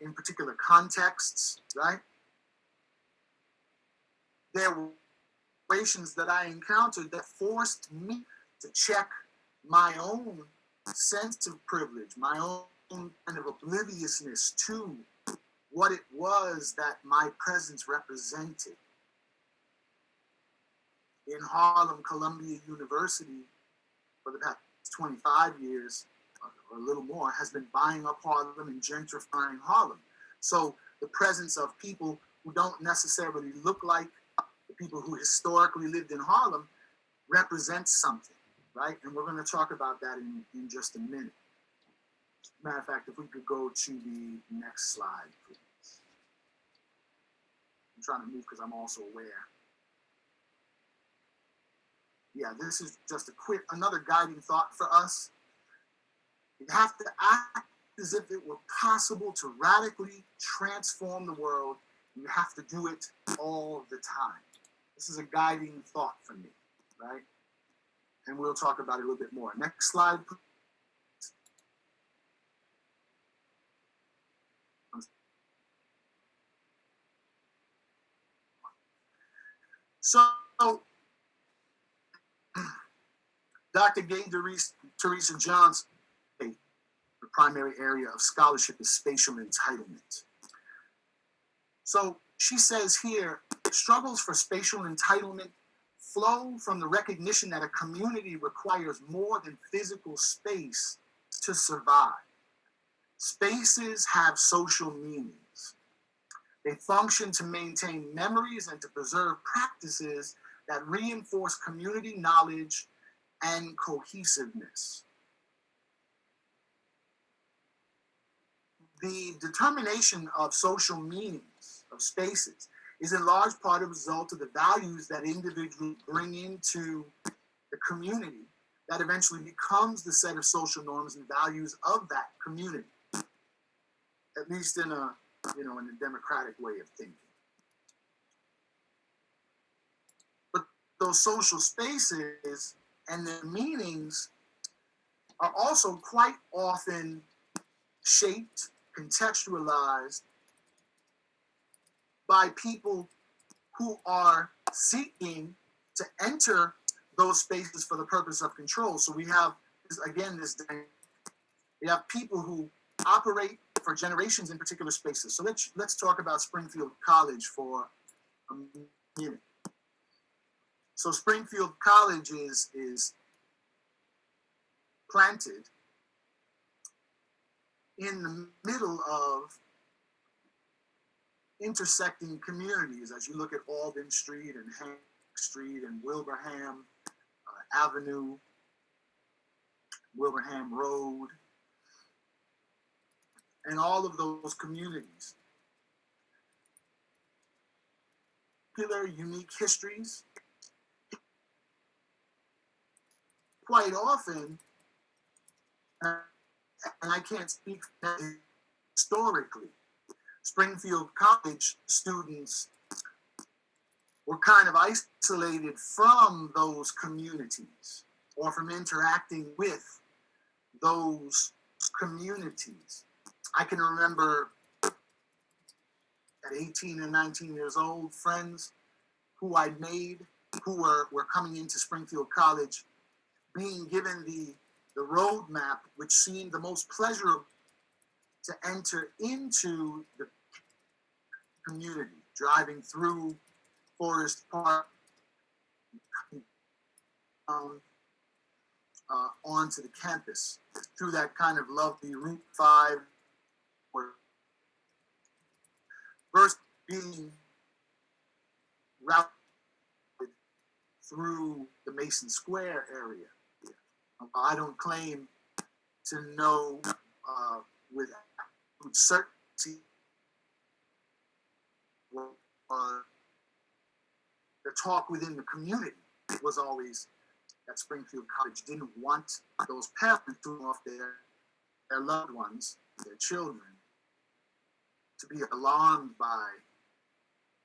E: in particular contexts, right? There were situations that I encountered that forced me to check my own sense of privilege, my own kind of obliviousness to what it was that my presence represented. In Harlem, Columbia University, for the past 25 years, or a little more, has been buying up Harlem and gentrifying Harlem. So the presence of people who don't necessarily look like the people who historically lived in Harlem represents something, right? And we're going to talk about that in just a minute. Matter of fact, if we could go to the next slide, please. I'm trying to move because I'm also aware. Yeah, this is just another guiding thought for us. You have to act as if it were possible to radically transform the world. And you have to do it all the time. This is a guiding thought for me, right? And we'll talk about it a little bit more. Next slide, please. So, Dr. Gay Teresa Johnson, the primary area of scholarship is spatial entitlement. So she says here, struggles for spatial entitlement flow from the recognition that a community requires more than physical space to survive. Spaces have social meanings. They function to maintain memories and to preserve practices that reinforce community knowledge and cohesiveness. The determination of social meanings of spaces is in large part a result of the values that individuals bring into the community that eventually becomes the set of social norms and values of that community, at least in a democratic way of thinking. But those social spaces and their meanings are also quite often shaped, contextualized by people who are seeking to enter those spaces for the purpose of control. So we have, again, we have people who operate for generations in particular spaces. So let's talk about Springfield College for a minute. So Springfield College is planted in the middle of intersecting communities as you look at Albin Street and Hank Street and Wilbraham Avenue, Wilbraham Road, and all of those communities. Particular unique histories. Quite often, and I can't speak historically, Springfield College students were kind of isolated from those communities or from interacting with those communities. I can remember at 18 and 19 years old, friends who I'd made who were coming into Springfield College being given the roadmap, which seemed the most pleasurable to enter into the community, driving through Forest Park, onto the campus, through that kind of lovely Route 5, where first being routed through the Mason Square area. I don't claim to know with certainty the talk within the community was always that Springfield College didn't want those parents to off their loved ones, their children, to be alarmed by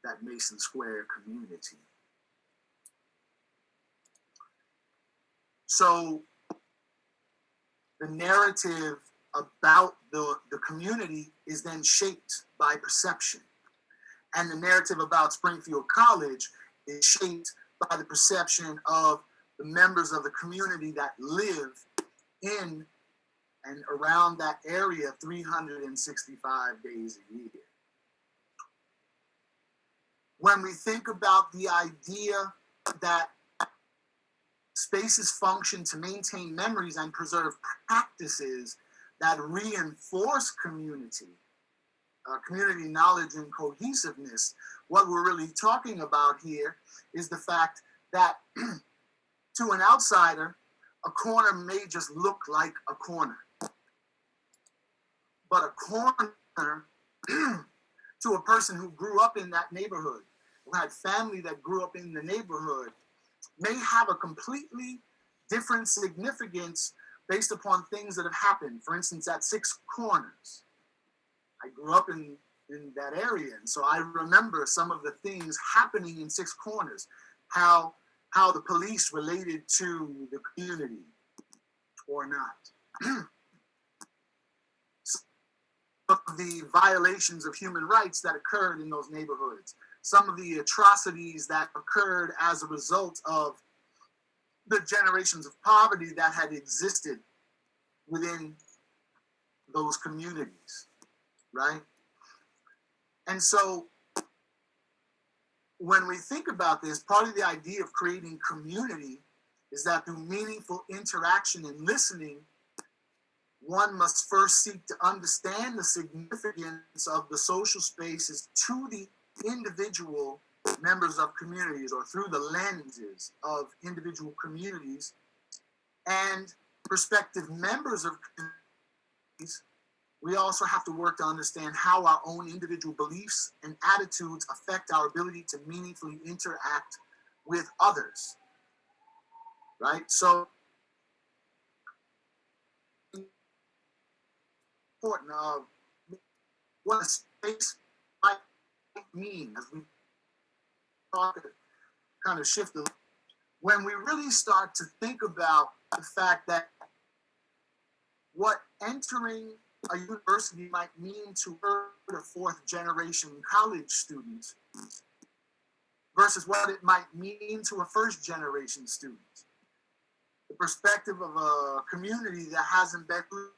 E: that Mason Square community. So the narrative about the community is then shaped by perception. And the narrative about Springfield College is shaped by the perception of the members of the community that live in and around that area 365 days a year. When we think about the idea that spaces function to maintain memories and preserve practices that reinforce community knowledge and cohesiveness, what we're really talking about here is the fact that to an outsider, a corner may just look like a corner. But a corner to a person who grew up in that neighborhood, who had family that grew up in the neighborhood, may have a completely different significance based upon things that have happened. For instance, at Six Corners. I grew up in that area, and so I remember some of the things happening in Six Corners, how the police related to the community or not. Some of the violations of human rights that occurred in those neighborhoods, some of the atrocities that occurred as a result of the generations of poverty that had existed within those communities, right? And so when we think about this, part of the idea of creating community is that through meaningful interaction and listening, one must first seek to understand the significance of the social spaces to the individual members of communities, or through the lenses of individual communities, and prospective members of communities. We also have to work to understand how our own individual beliefs and attitudes affect our ability to meaningfully interact with others, right? So, important of what a space might mean as we talk, kind of shift when we really start to think about the fact that what entering a university might mean to third or fourth generation college students versus what it might mean to a first generation student. The perspective of a community that hasn't been through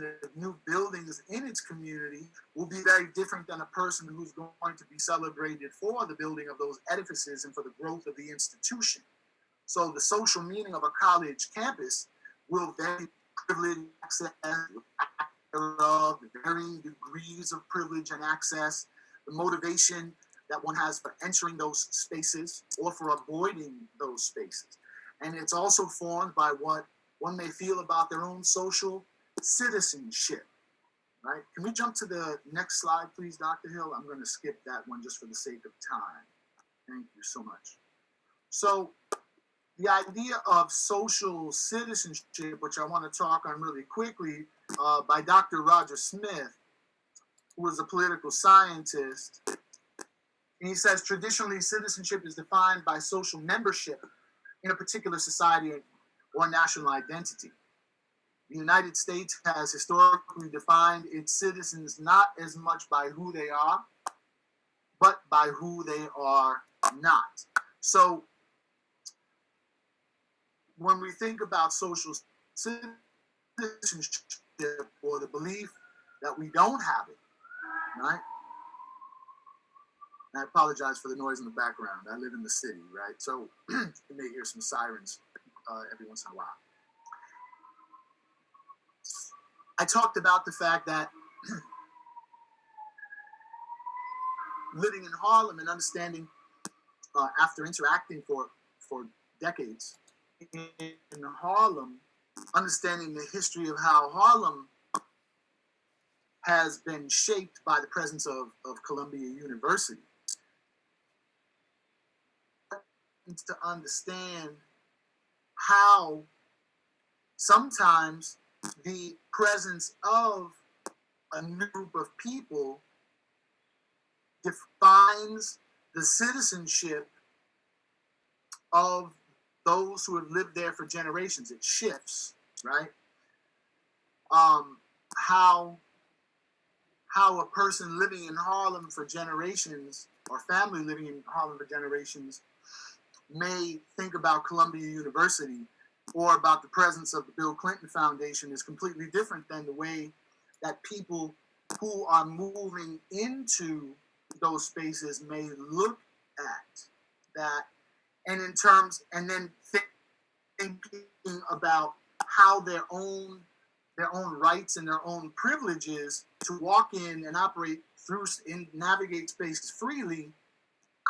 E: of new buildings in its community will be very different than a person who's going to be celebrated for the building of those edifices and for the growth of the institution. So the social meaning of a college campus will vary privilege, access, of varying degrees of privilege and access, the motivation that one has for entering those spaces or for avoiding those spaces. And it's also formed by what one may feel about their own social citizenship, right? Can we jump to the next slide, please, Dr. Hill? I'm going to skip that one just for the sake of time. Thank you so much. So the idea of social citizenship, which I want to talk on really quickly, by Dr. Roger Smith, who was a political scientist. And he says, traditionally, citizenship is defined by social membership in a particular society or national identity. The United States has historically defined its citizens not as much by who they are, but by who they are not. So when we think about social citizenship or the belief that we don't have it, right? And I apologize for the noise in the background. I live in the city, right? So you may hear some sirens every once in a while. I talked about the fact that living in Harlem and understanding, after interacting for decades in Harlem, understanding the history of how Harlem has been shaped by the presence of Columbia University. To understand how sometimes the presence of a new group of people defines the citizenship of those who have lived there for generations. It shifts, right? How a person living in Harlem for generations, or family living in Harlem for generations, may think about Columbia University or about the presence of the Bill Clinton Foundation is completely different than the way that people who are moving into those spaces may look at that, and in terms, and then thinking about how their own rights and their own privileges to walk in and operate through and navigate spaces freely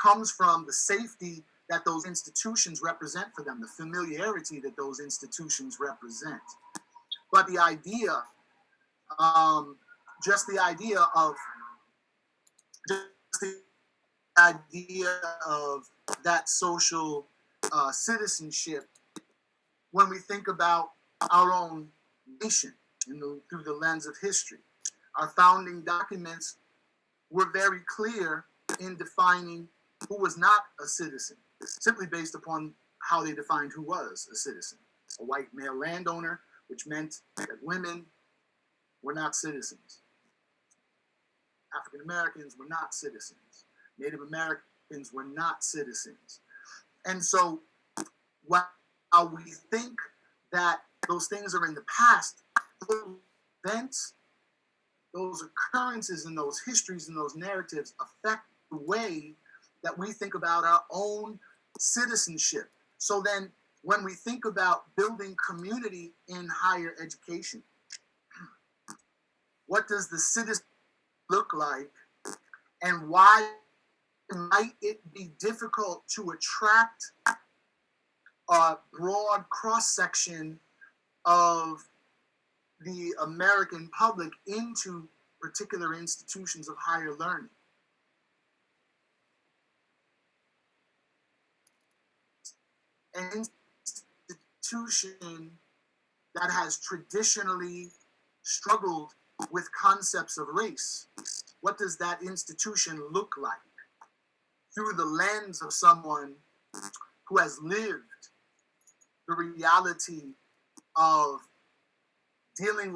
E: comes from the safety that those institutions represent for them, the familiarity that those institutions represent. But the idea, just the idea of that social citizenship, when we think about our own nation through the lens of history, our founding documents were very clear in defining who was not a citizen, simply based upon how they defined who was a citizen. A white male landowner, which meant that women were not citizens. African Americans were not citizens. Native Americans were not citizens. And so while we think that those things are in the past, those events, those occurrences and those histories and those narratives affect the way that we think about our own citizenship. So then when we think about building community in higher education, what does the citizen look like, and why might it be difficult to attract a broad cross-section of the American public into particular institutions of higher learning? An institution that has traditionally struggled with concepts of race, what does that institution look like through the lens of someone who has lived the reality of living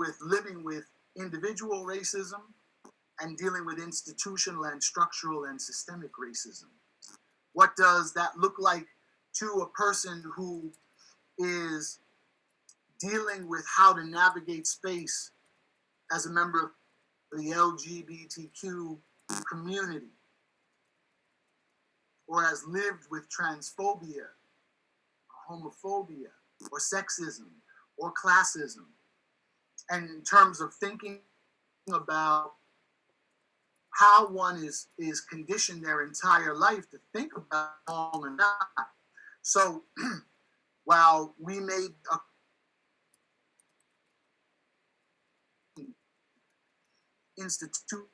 E: with individual racism and dealing with institutional and structural and systemic racism? What does that look like to a person who is dealing with how to navigate space as a member of the LGBTQ community, or has lived with transphobia, homophobia, or sexism, or classism. And in terms of thinking about how one is conditioned their entire life to think about wrong and not. So while we made a institution,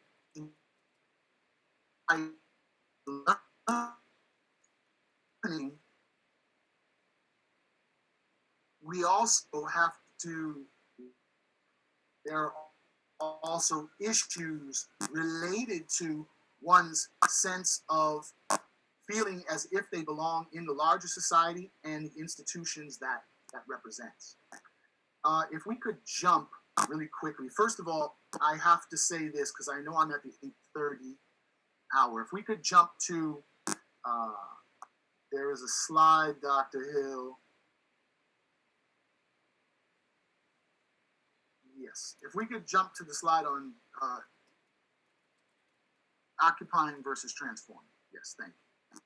E: we also have to, there are also issues related to one's sense of feeling as if they belong in the larger society and the institutions that represents. If we could jump really quickly. First of all, I have to say this because I know I'm at the 8:30 hour. If we could jump to, there is a slide, Dr. Hill. Yes, if we could jump to the slide on occupying versus transforming. Yes, thank you.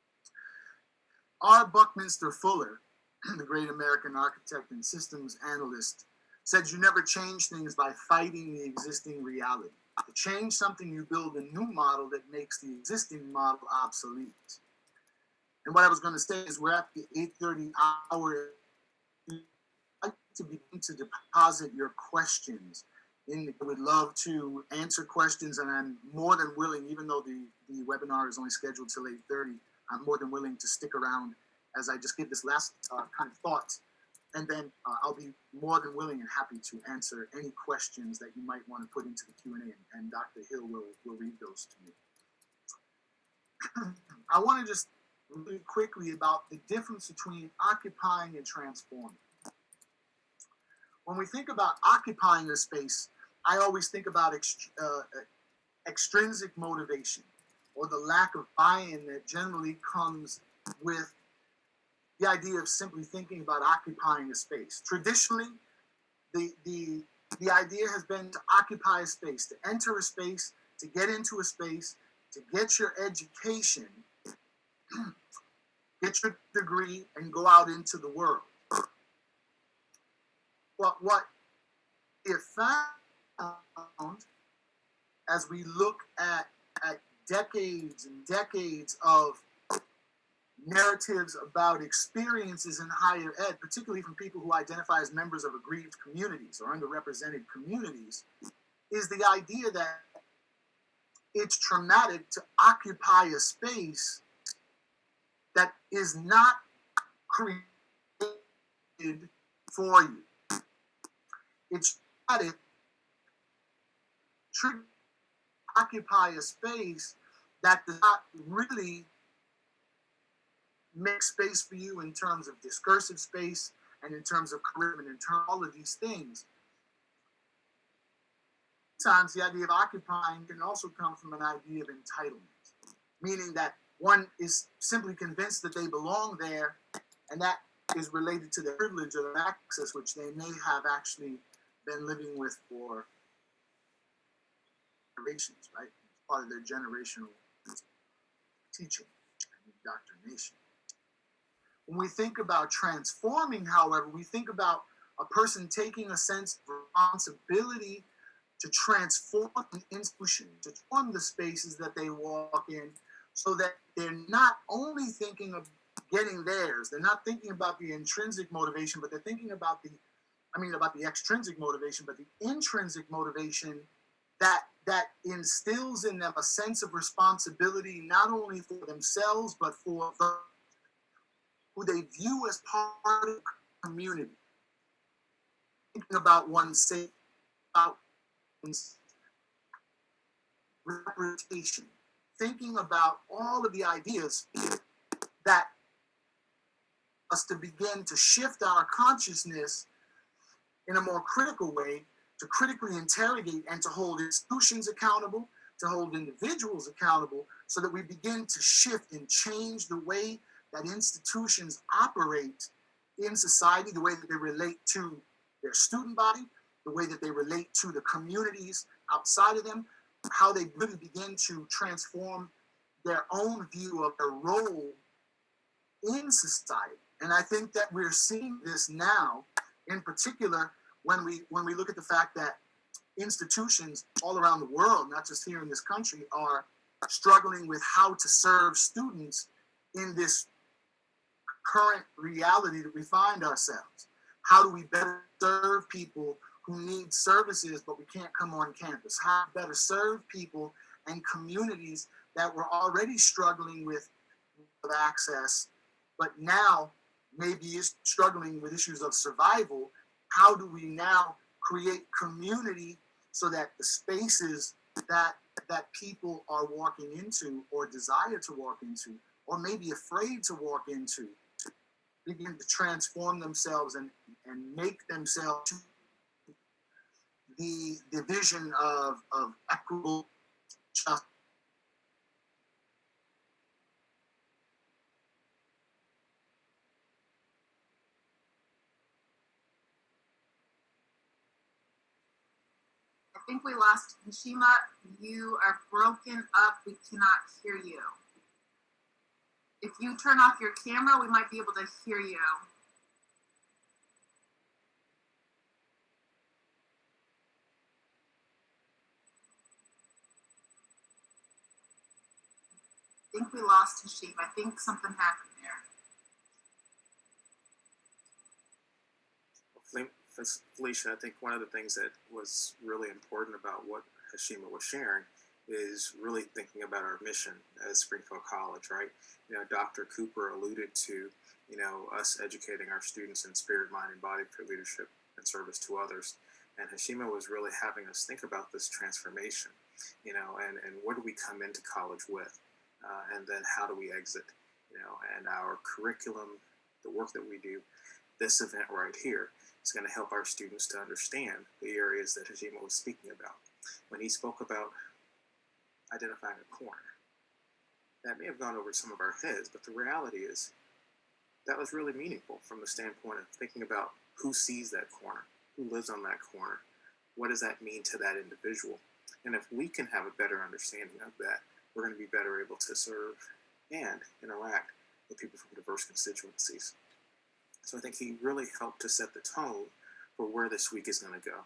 E: R. Buckminster Fuller, the great American architect and systems analyst, said you never change things by fighting the existing reality. To change something, you build a new model that makes the existing model obsolete. And what I was going to say is we're at the 8:30 hour. I'd like to begin to deposit your questions. I would love to answer questions, and I'm more than willing, even though the webinar is only scheduled till 8:30, I'm more than willing to stick around as I just give this last kind of thought. And then I'll be more than willing and happy to answer any questions that you might want to put into the Q&A, and Dr. Hill will read those to me. I want to just really quickly about the difference between occupying and transforming. When we think about occupying a space, I always think about extrinsic motivation, or the lack of buy-in that generally comes with the idea of simply thinking about occupying a space. Traditionally, the idea has been to occupy a space, to enter a space, to get into a space, to get your education, get your degree, and go out into the world. But what if found as we look at decades and decades of narratives about experiences in higher ed, particularly from people who identify as members of aggrieved communities or underrepresented communities, is the idea that it's traumatic to occupy a space that is not created for you. It's traumatic to occupy a space that does not really make space for you in terms of discursive space and in terms of curriculum and in terms of all of these things. Sometimes the idea of occupying can also come from an idea of entitlement, meaning that one is simply convinced that they belong there, and that is related to their privilege or their access, which they may have actually been living with for generations, right? It's part of their generational teaching and indoctrination. When we think about transforming, however, we think about a person taking a sense of responsibility to transform an institution, to transform the spaces that they walk in, so that they're not only thinking of getting theirs, they're not thinking about the intrinsic motivation, but they're thinking about the extrinsic motivation, but the intrinsic motivation that instills in them a sense of responsibility, not only for themselves, but for who they view as part of the community. Thinking about one's safety, about one's reputation, thinking about all of the ideas that us to begin to shift our consciousness in a more critical way, to critically interrogate and to hold institutions accountable, to hold individuals accountable, so that we begin to shift and change the way that institutions operate in society, the way that they relate to their student body, the way that they relate to the communities outside of them, how they really begin to transform their own view of their role in society. And I think that we're seeing this now, in particular, when we look at the fact that institutions all around the world, not just here in this country, are struggling with how to serve students in this current reality that we find ourselves. How do we better serve people who need services but we can't come on campus? How to better serve people and communities that were already struggling with access, but now maybe is struggling with issues of survival? How do we now create community so that the spaces that people are walking into or desire to walk into or maybe afraid to walk into begin to transform themselves and make themselves the vision of equitable justice.
A: I think we lost Hashima. You are broken up. We cannot hear you. If you turn off your camera, we might be able to hear you. I think we lost Hashima. I think something happened there.
D: Felicia, I think one of the things that was really important about what Hashima was sharing is really thinking about our mission as Springfield College, right? Dr. Cooper alluded to, us educating our students in spirit, mind, and body for leadership and service to others. And Hashima was really having us think about this transformation, and what do we come into college with? And then how do we exit? And our curriculum, the work that we do, this event right here is going to help our students to understand the areas that Hashima was speaking about. When he spoke about identifying a corner, that may have gone over some of our heads, but the reality is that was really meaningful from the standpoint of thinking about who sees that corner, who lives on that corner, what does that mean to that individual? And if we can have a better understanding of that, we're going to be better able to serve and interact with people from diverse constituencies. So I think he really helped to set the tone for where this week is going to go.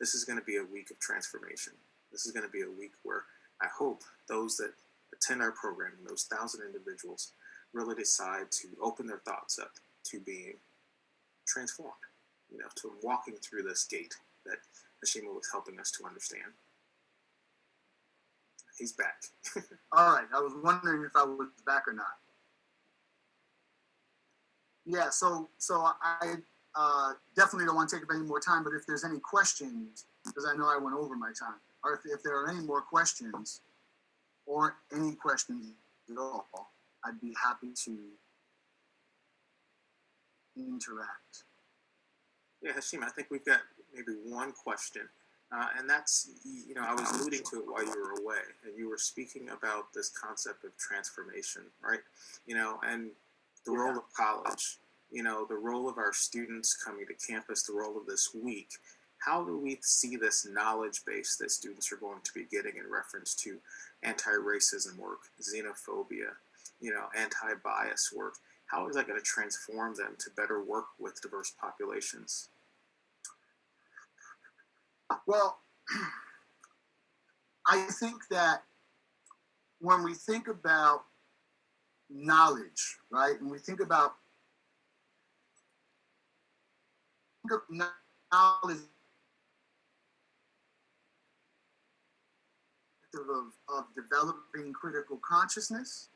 D: This is going to be a week of transformation. This is going to be a week where I hope those that attend our program, those 1,000 individuals, really decide to open their thoughts up to being transformed, to walking through this gate that Hashima was helping us to understand. He's back.
E: All right, I was wondering if I was back or not. Yeah, so I definitely don't want to take up any more time, but if there's any questions, because I know I went over my time, or if there are any more questions, or any questions at all, I'd be happy to interact.
D: Yeah, Hashima, I think we've got maybe one question. And that's, I was alluding to it while you were away, and you were speaking about this concept of transformation, right? And the role of college, the role of our students coming to campus, the role of this week. How do we see this knowledge base that students are going to be getting in reference to anti-racism work, xenophobia, anti-bias work? How is that going to transform them to better work with diverse populations?
E: Well, I think that when we think about knowledge, right, and we think about knowledge of developing critical consciousness,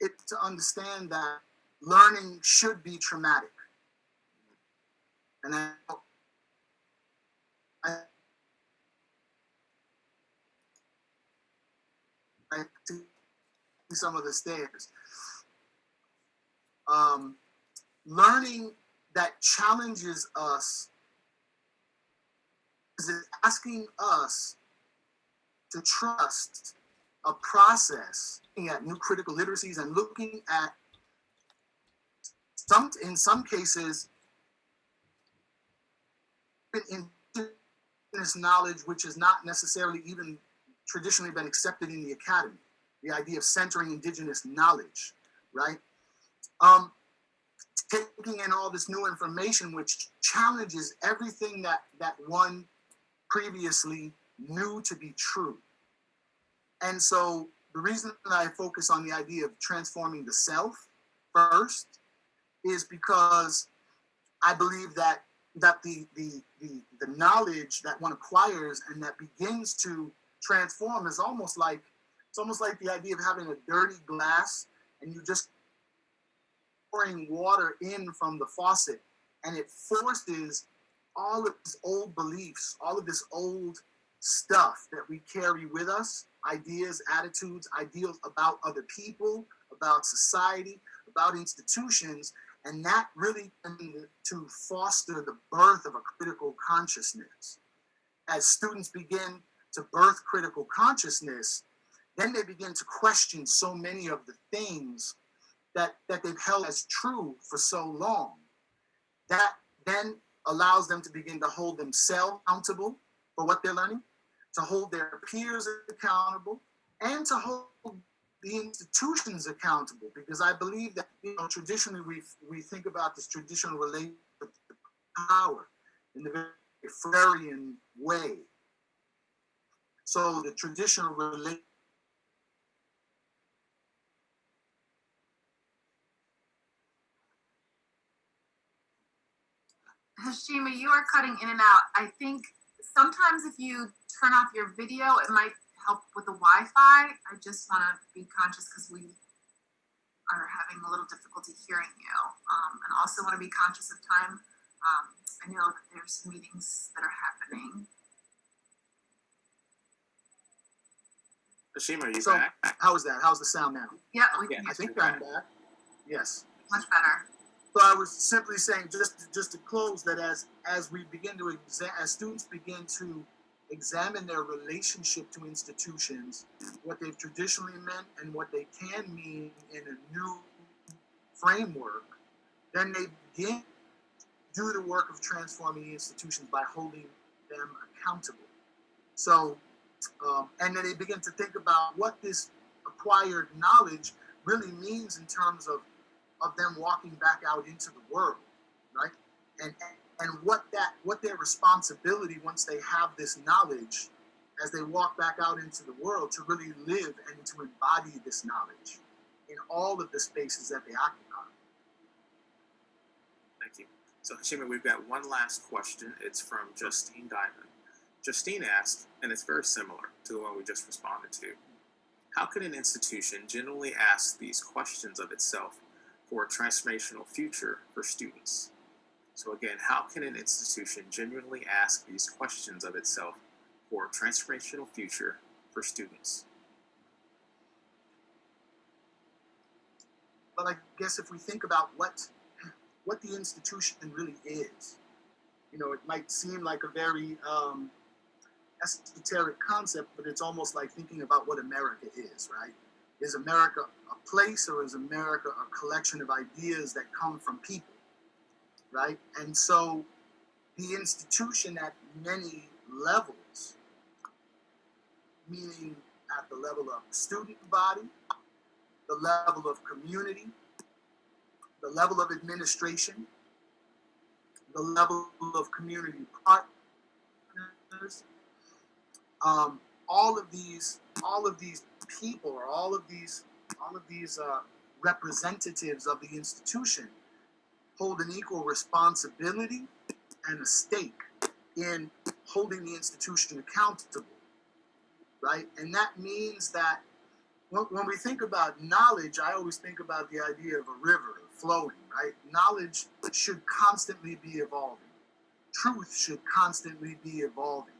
E: it's to understand that learning should be traumatic. And I see some of the stairs. Learning that challenges us is asking us to trust a process, looking at new critical literacies and looking at in some cases, indigenous knowledge, which has not necessarily even traditionally been accepted in the academy. The idea of centering indigenous knowledge, right? Taking in all this new information, which challenges everything that one previously knew to be true. And so the reason that I focus on the idea of transforming the self first is because I believe that the knowledge that one acquires and that begins to transform is almost like the idea of having a dirty glass and you just pouring water in from the faucet, and it forces all of these old beliefs, all of this old stuff that we carry with us, ideas, attitudes, ideals about other people, about society, about institutions, and that really tends to foster the birth of a critical consciousness. As students begin to birth critical consciousness, then they begin to question so many of the things that they've held as true for so long. That then allows them to begin to hold themselves accountable for what they're learning, to hold their peers accountable, and to hold the institutions accountable. Because I believe that, traditionally we think about this traditional relationship to power in the very Freudian way. So the traditional relationship
A: Hashima, you are cutting in and out. I think sometimes if you turn off your video, it might help with the Wi-Fi. I just want to be conscious because we are having a little difficulty hearing you. And also want to be conscious of time. I know that there's meetings that are happening.
D: Hashima, are you
E: So,
D: back?
E: how is that? How's the sound now?
A: Yeah, we can
D: Yeah.
A: hear
E: I think
D: You're
E: I'm back. Yes.
A: much better.
E: So I was simply saying, just to close, that as we begin to as students begin to examine their relationship to institutions, what they've traditionally meant and what they can mean in a new framework, then they begin to do the work of transforming the institutions by holding them accountable. So, and then they begin to think about what this acquired knowledge really means in terms of them walking back out into the world, right? And what their responsibility once they have this knowledge, as they walk back out into the world, to really live and to embody this knowledge in all of the spaces that they occupy.
D: Thank you. So Hashima, we've got one last question. It's from Justine Diamond. Justine asked, and it's very similar to the one we just responded to, how can an institution genuinely ask these questions of itself for a transformational future for students? So again, how can an institution genuinely ask these questions of itself for a transformational future for students?
E: Well, I guess if we think about what the institution really is, it might seem like a very esoteric concept, but it's almost like thinking about what America is, right? Is America a place, or is America a collection of ideas that come from people, right? And so the institution at many levels, meaning at the level of student body, the level of community, the level of administration, the level of community partners, all of these people, or all of these representatives of the institution hold an equal responsibility and a stake in holding the institution accountable, right? And that means that when we think about knowledge, I always think about the idea of a river flowing, right? Knowledge should constantly be evolving. Truth should constantly be evolving.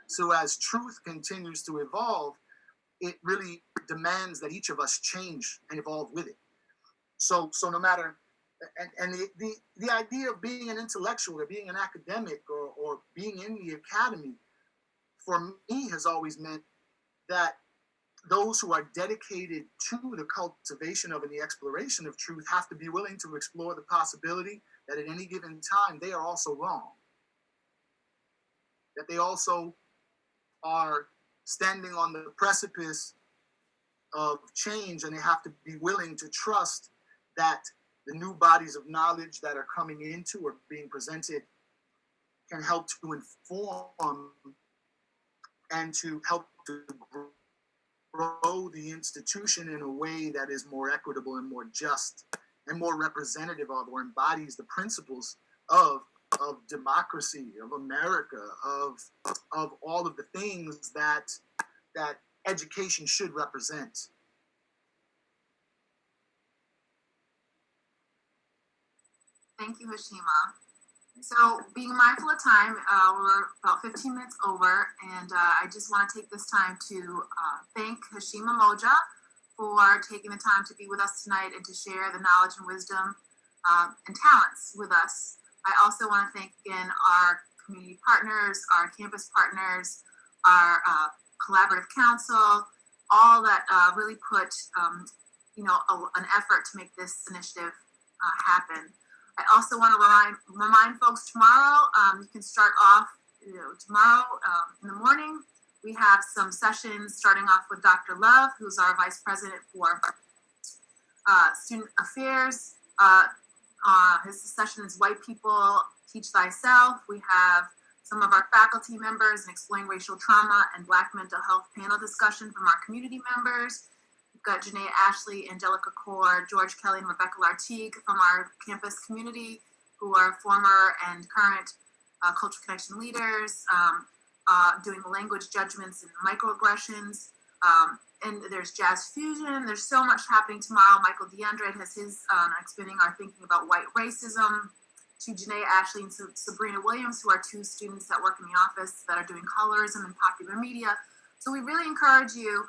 E: So as truth continues to evolve, it really demands that each of us change and evolve with it. So no matter, and the idea of being an intellectual or being an academic or being in the academy, for me, has always meant that those who are dedicated to the cultivation of and the exploration of truth have to be willing to explore the possibility that at any given time they are also wrong. that they also are standing on the precipice of change, and they have to be willing to trust that the new bodies of knowledge that are coming into or being presented can help to inform and to help to grow the institution in a way that is more equitable and more just and more representative of or embodies the principles of democracy, of America, of all of the things that education should represent.
A: Thank you, Hashima. So being mindful of time, we're about 15 minutes over, and I just want to take this time to thank Hashima Moja for taking the time to be with us tonight and to share the knowledge and wisdom and talents with us. I also want to thank again our community partners, our campus partners, our collaborative council, all that really put an effort to make this initiative happen. I also want to remind folks tomorrow, you can start off tomorrow in the morning. We have some sessions starting off with Dr. Love, who's our Vice President for Student Affairs. His session is White People Teach Thyself. We have some of our faculty members, an Exploring Racial Trauma and Black Mental Health panel discussion from our community members. We've got Janae Ashley, Angelica Kaur, George Kelly, and Rebecca Lartigue from our campus community, who are former and current Cultural Connection leaders, doing language judgments and microaggressions. And there's jazz fusion. There's so much happening tomorrow. Michael DeAndre has his expanding our thinking about white racism. To Janae Ashley and Sabrina Williams, who are two students that work in the office that are doing colorism and popular media. So we really encourage you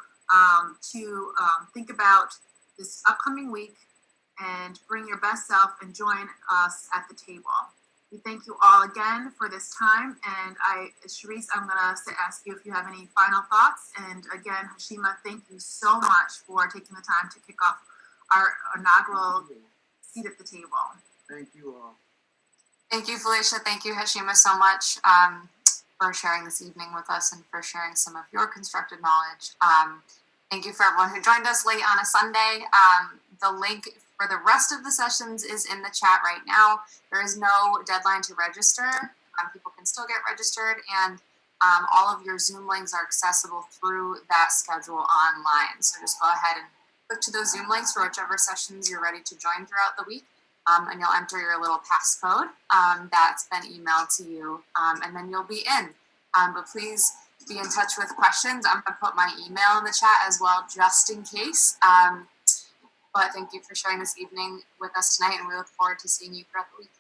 A: to think about this upcoming week and bring your best self and join us at the table. We thank you all again for this time. And Sharice, I'm gonna ask you if you have any final thoughts. And again, Hashima, thank you so much for taking the time to kick off our inaugural seat at the table.
E: Thank you all.
B: Thank you, Felicia. Thank you, Hashima, so much for sharing this evening with us and for sharing some of your constructed knowledge. Thank you for everyone who joined us late on a Sunday. The link for the rest of the sessions is in the chat right now. There is no deadline to register. People can still get registered, and all of your Zoom links are accessible through that schedule online. So just go ahead and click to those Zoom links for whichever sessions you're ready to join throughout the week. And you'll enter your little passcode that's been emailed to you, and then you'll be in. But please be in touch with questions. I'm going to put my email in the chat as well, just in case. But thank you for sharing this evening with us tonight, and we look forward to seeing you throughout the week.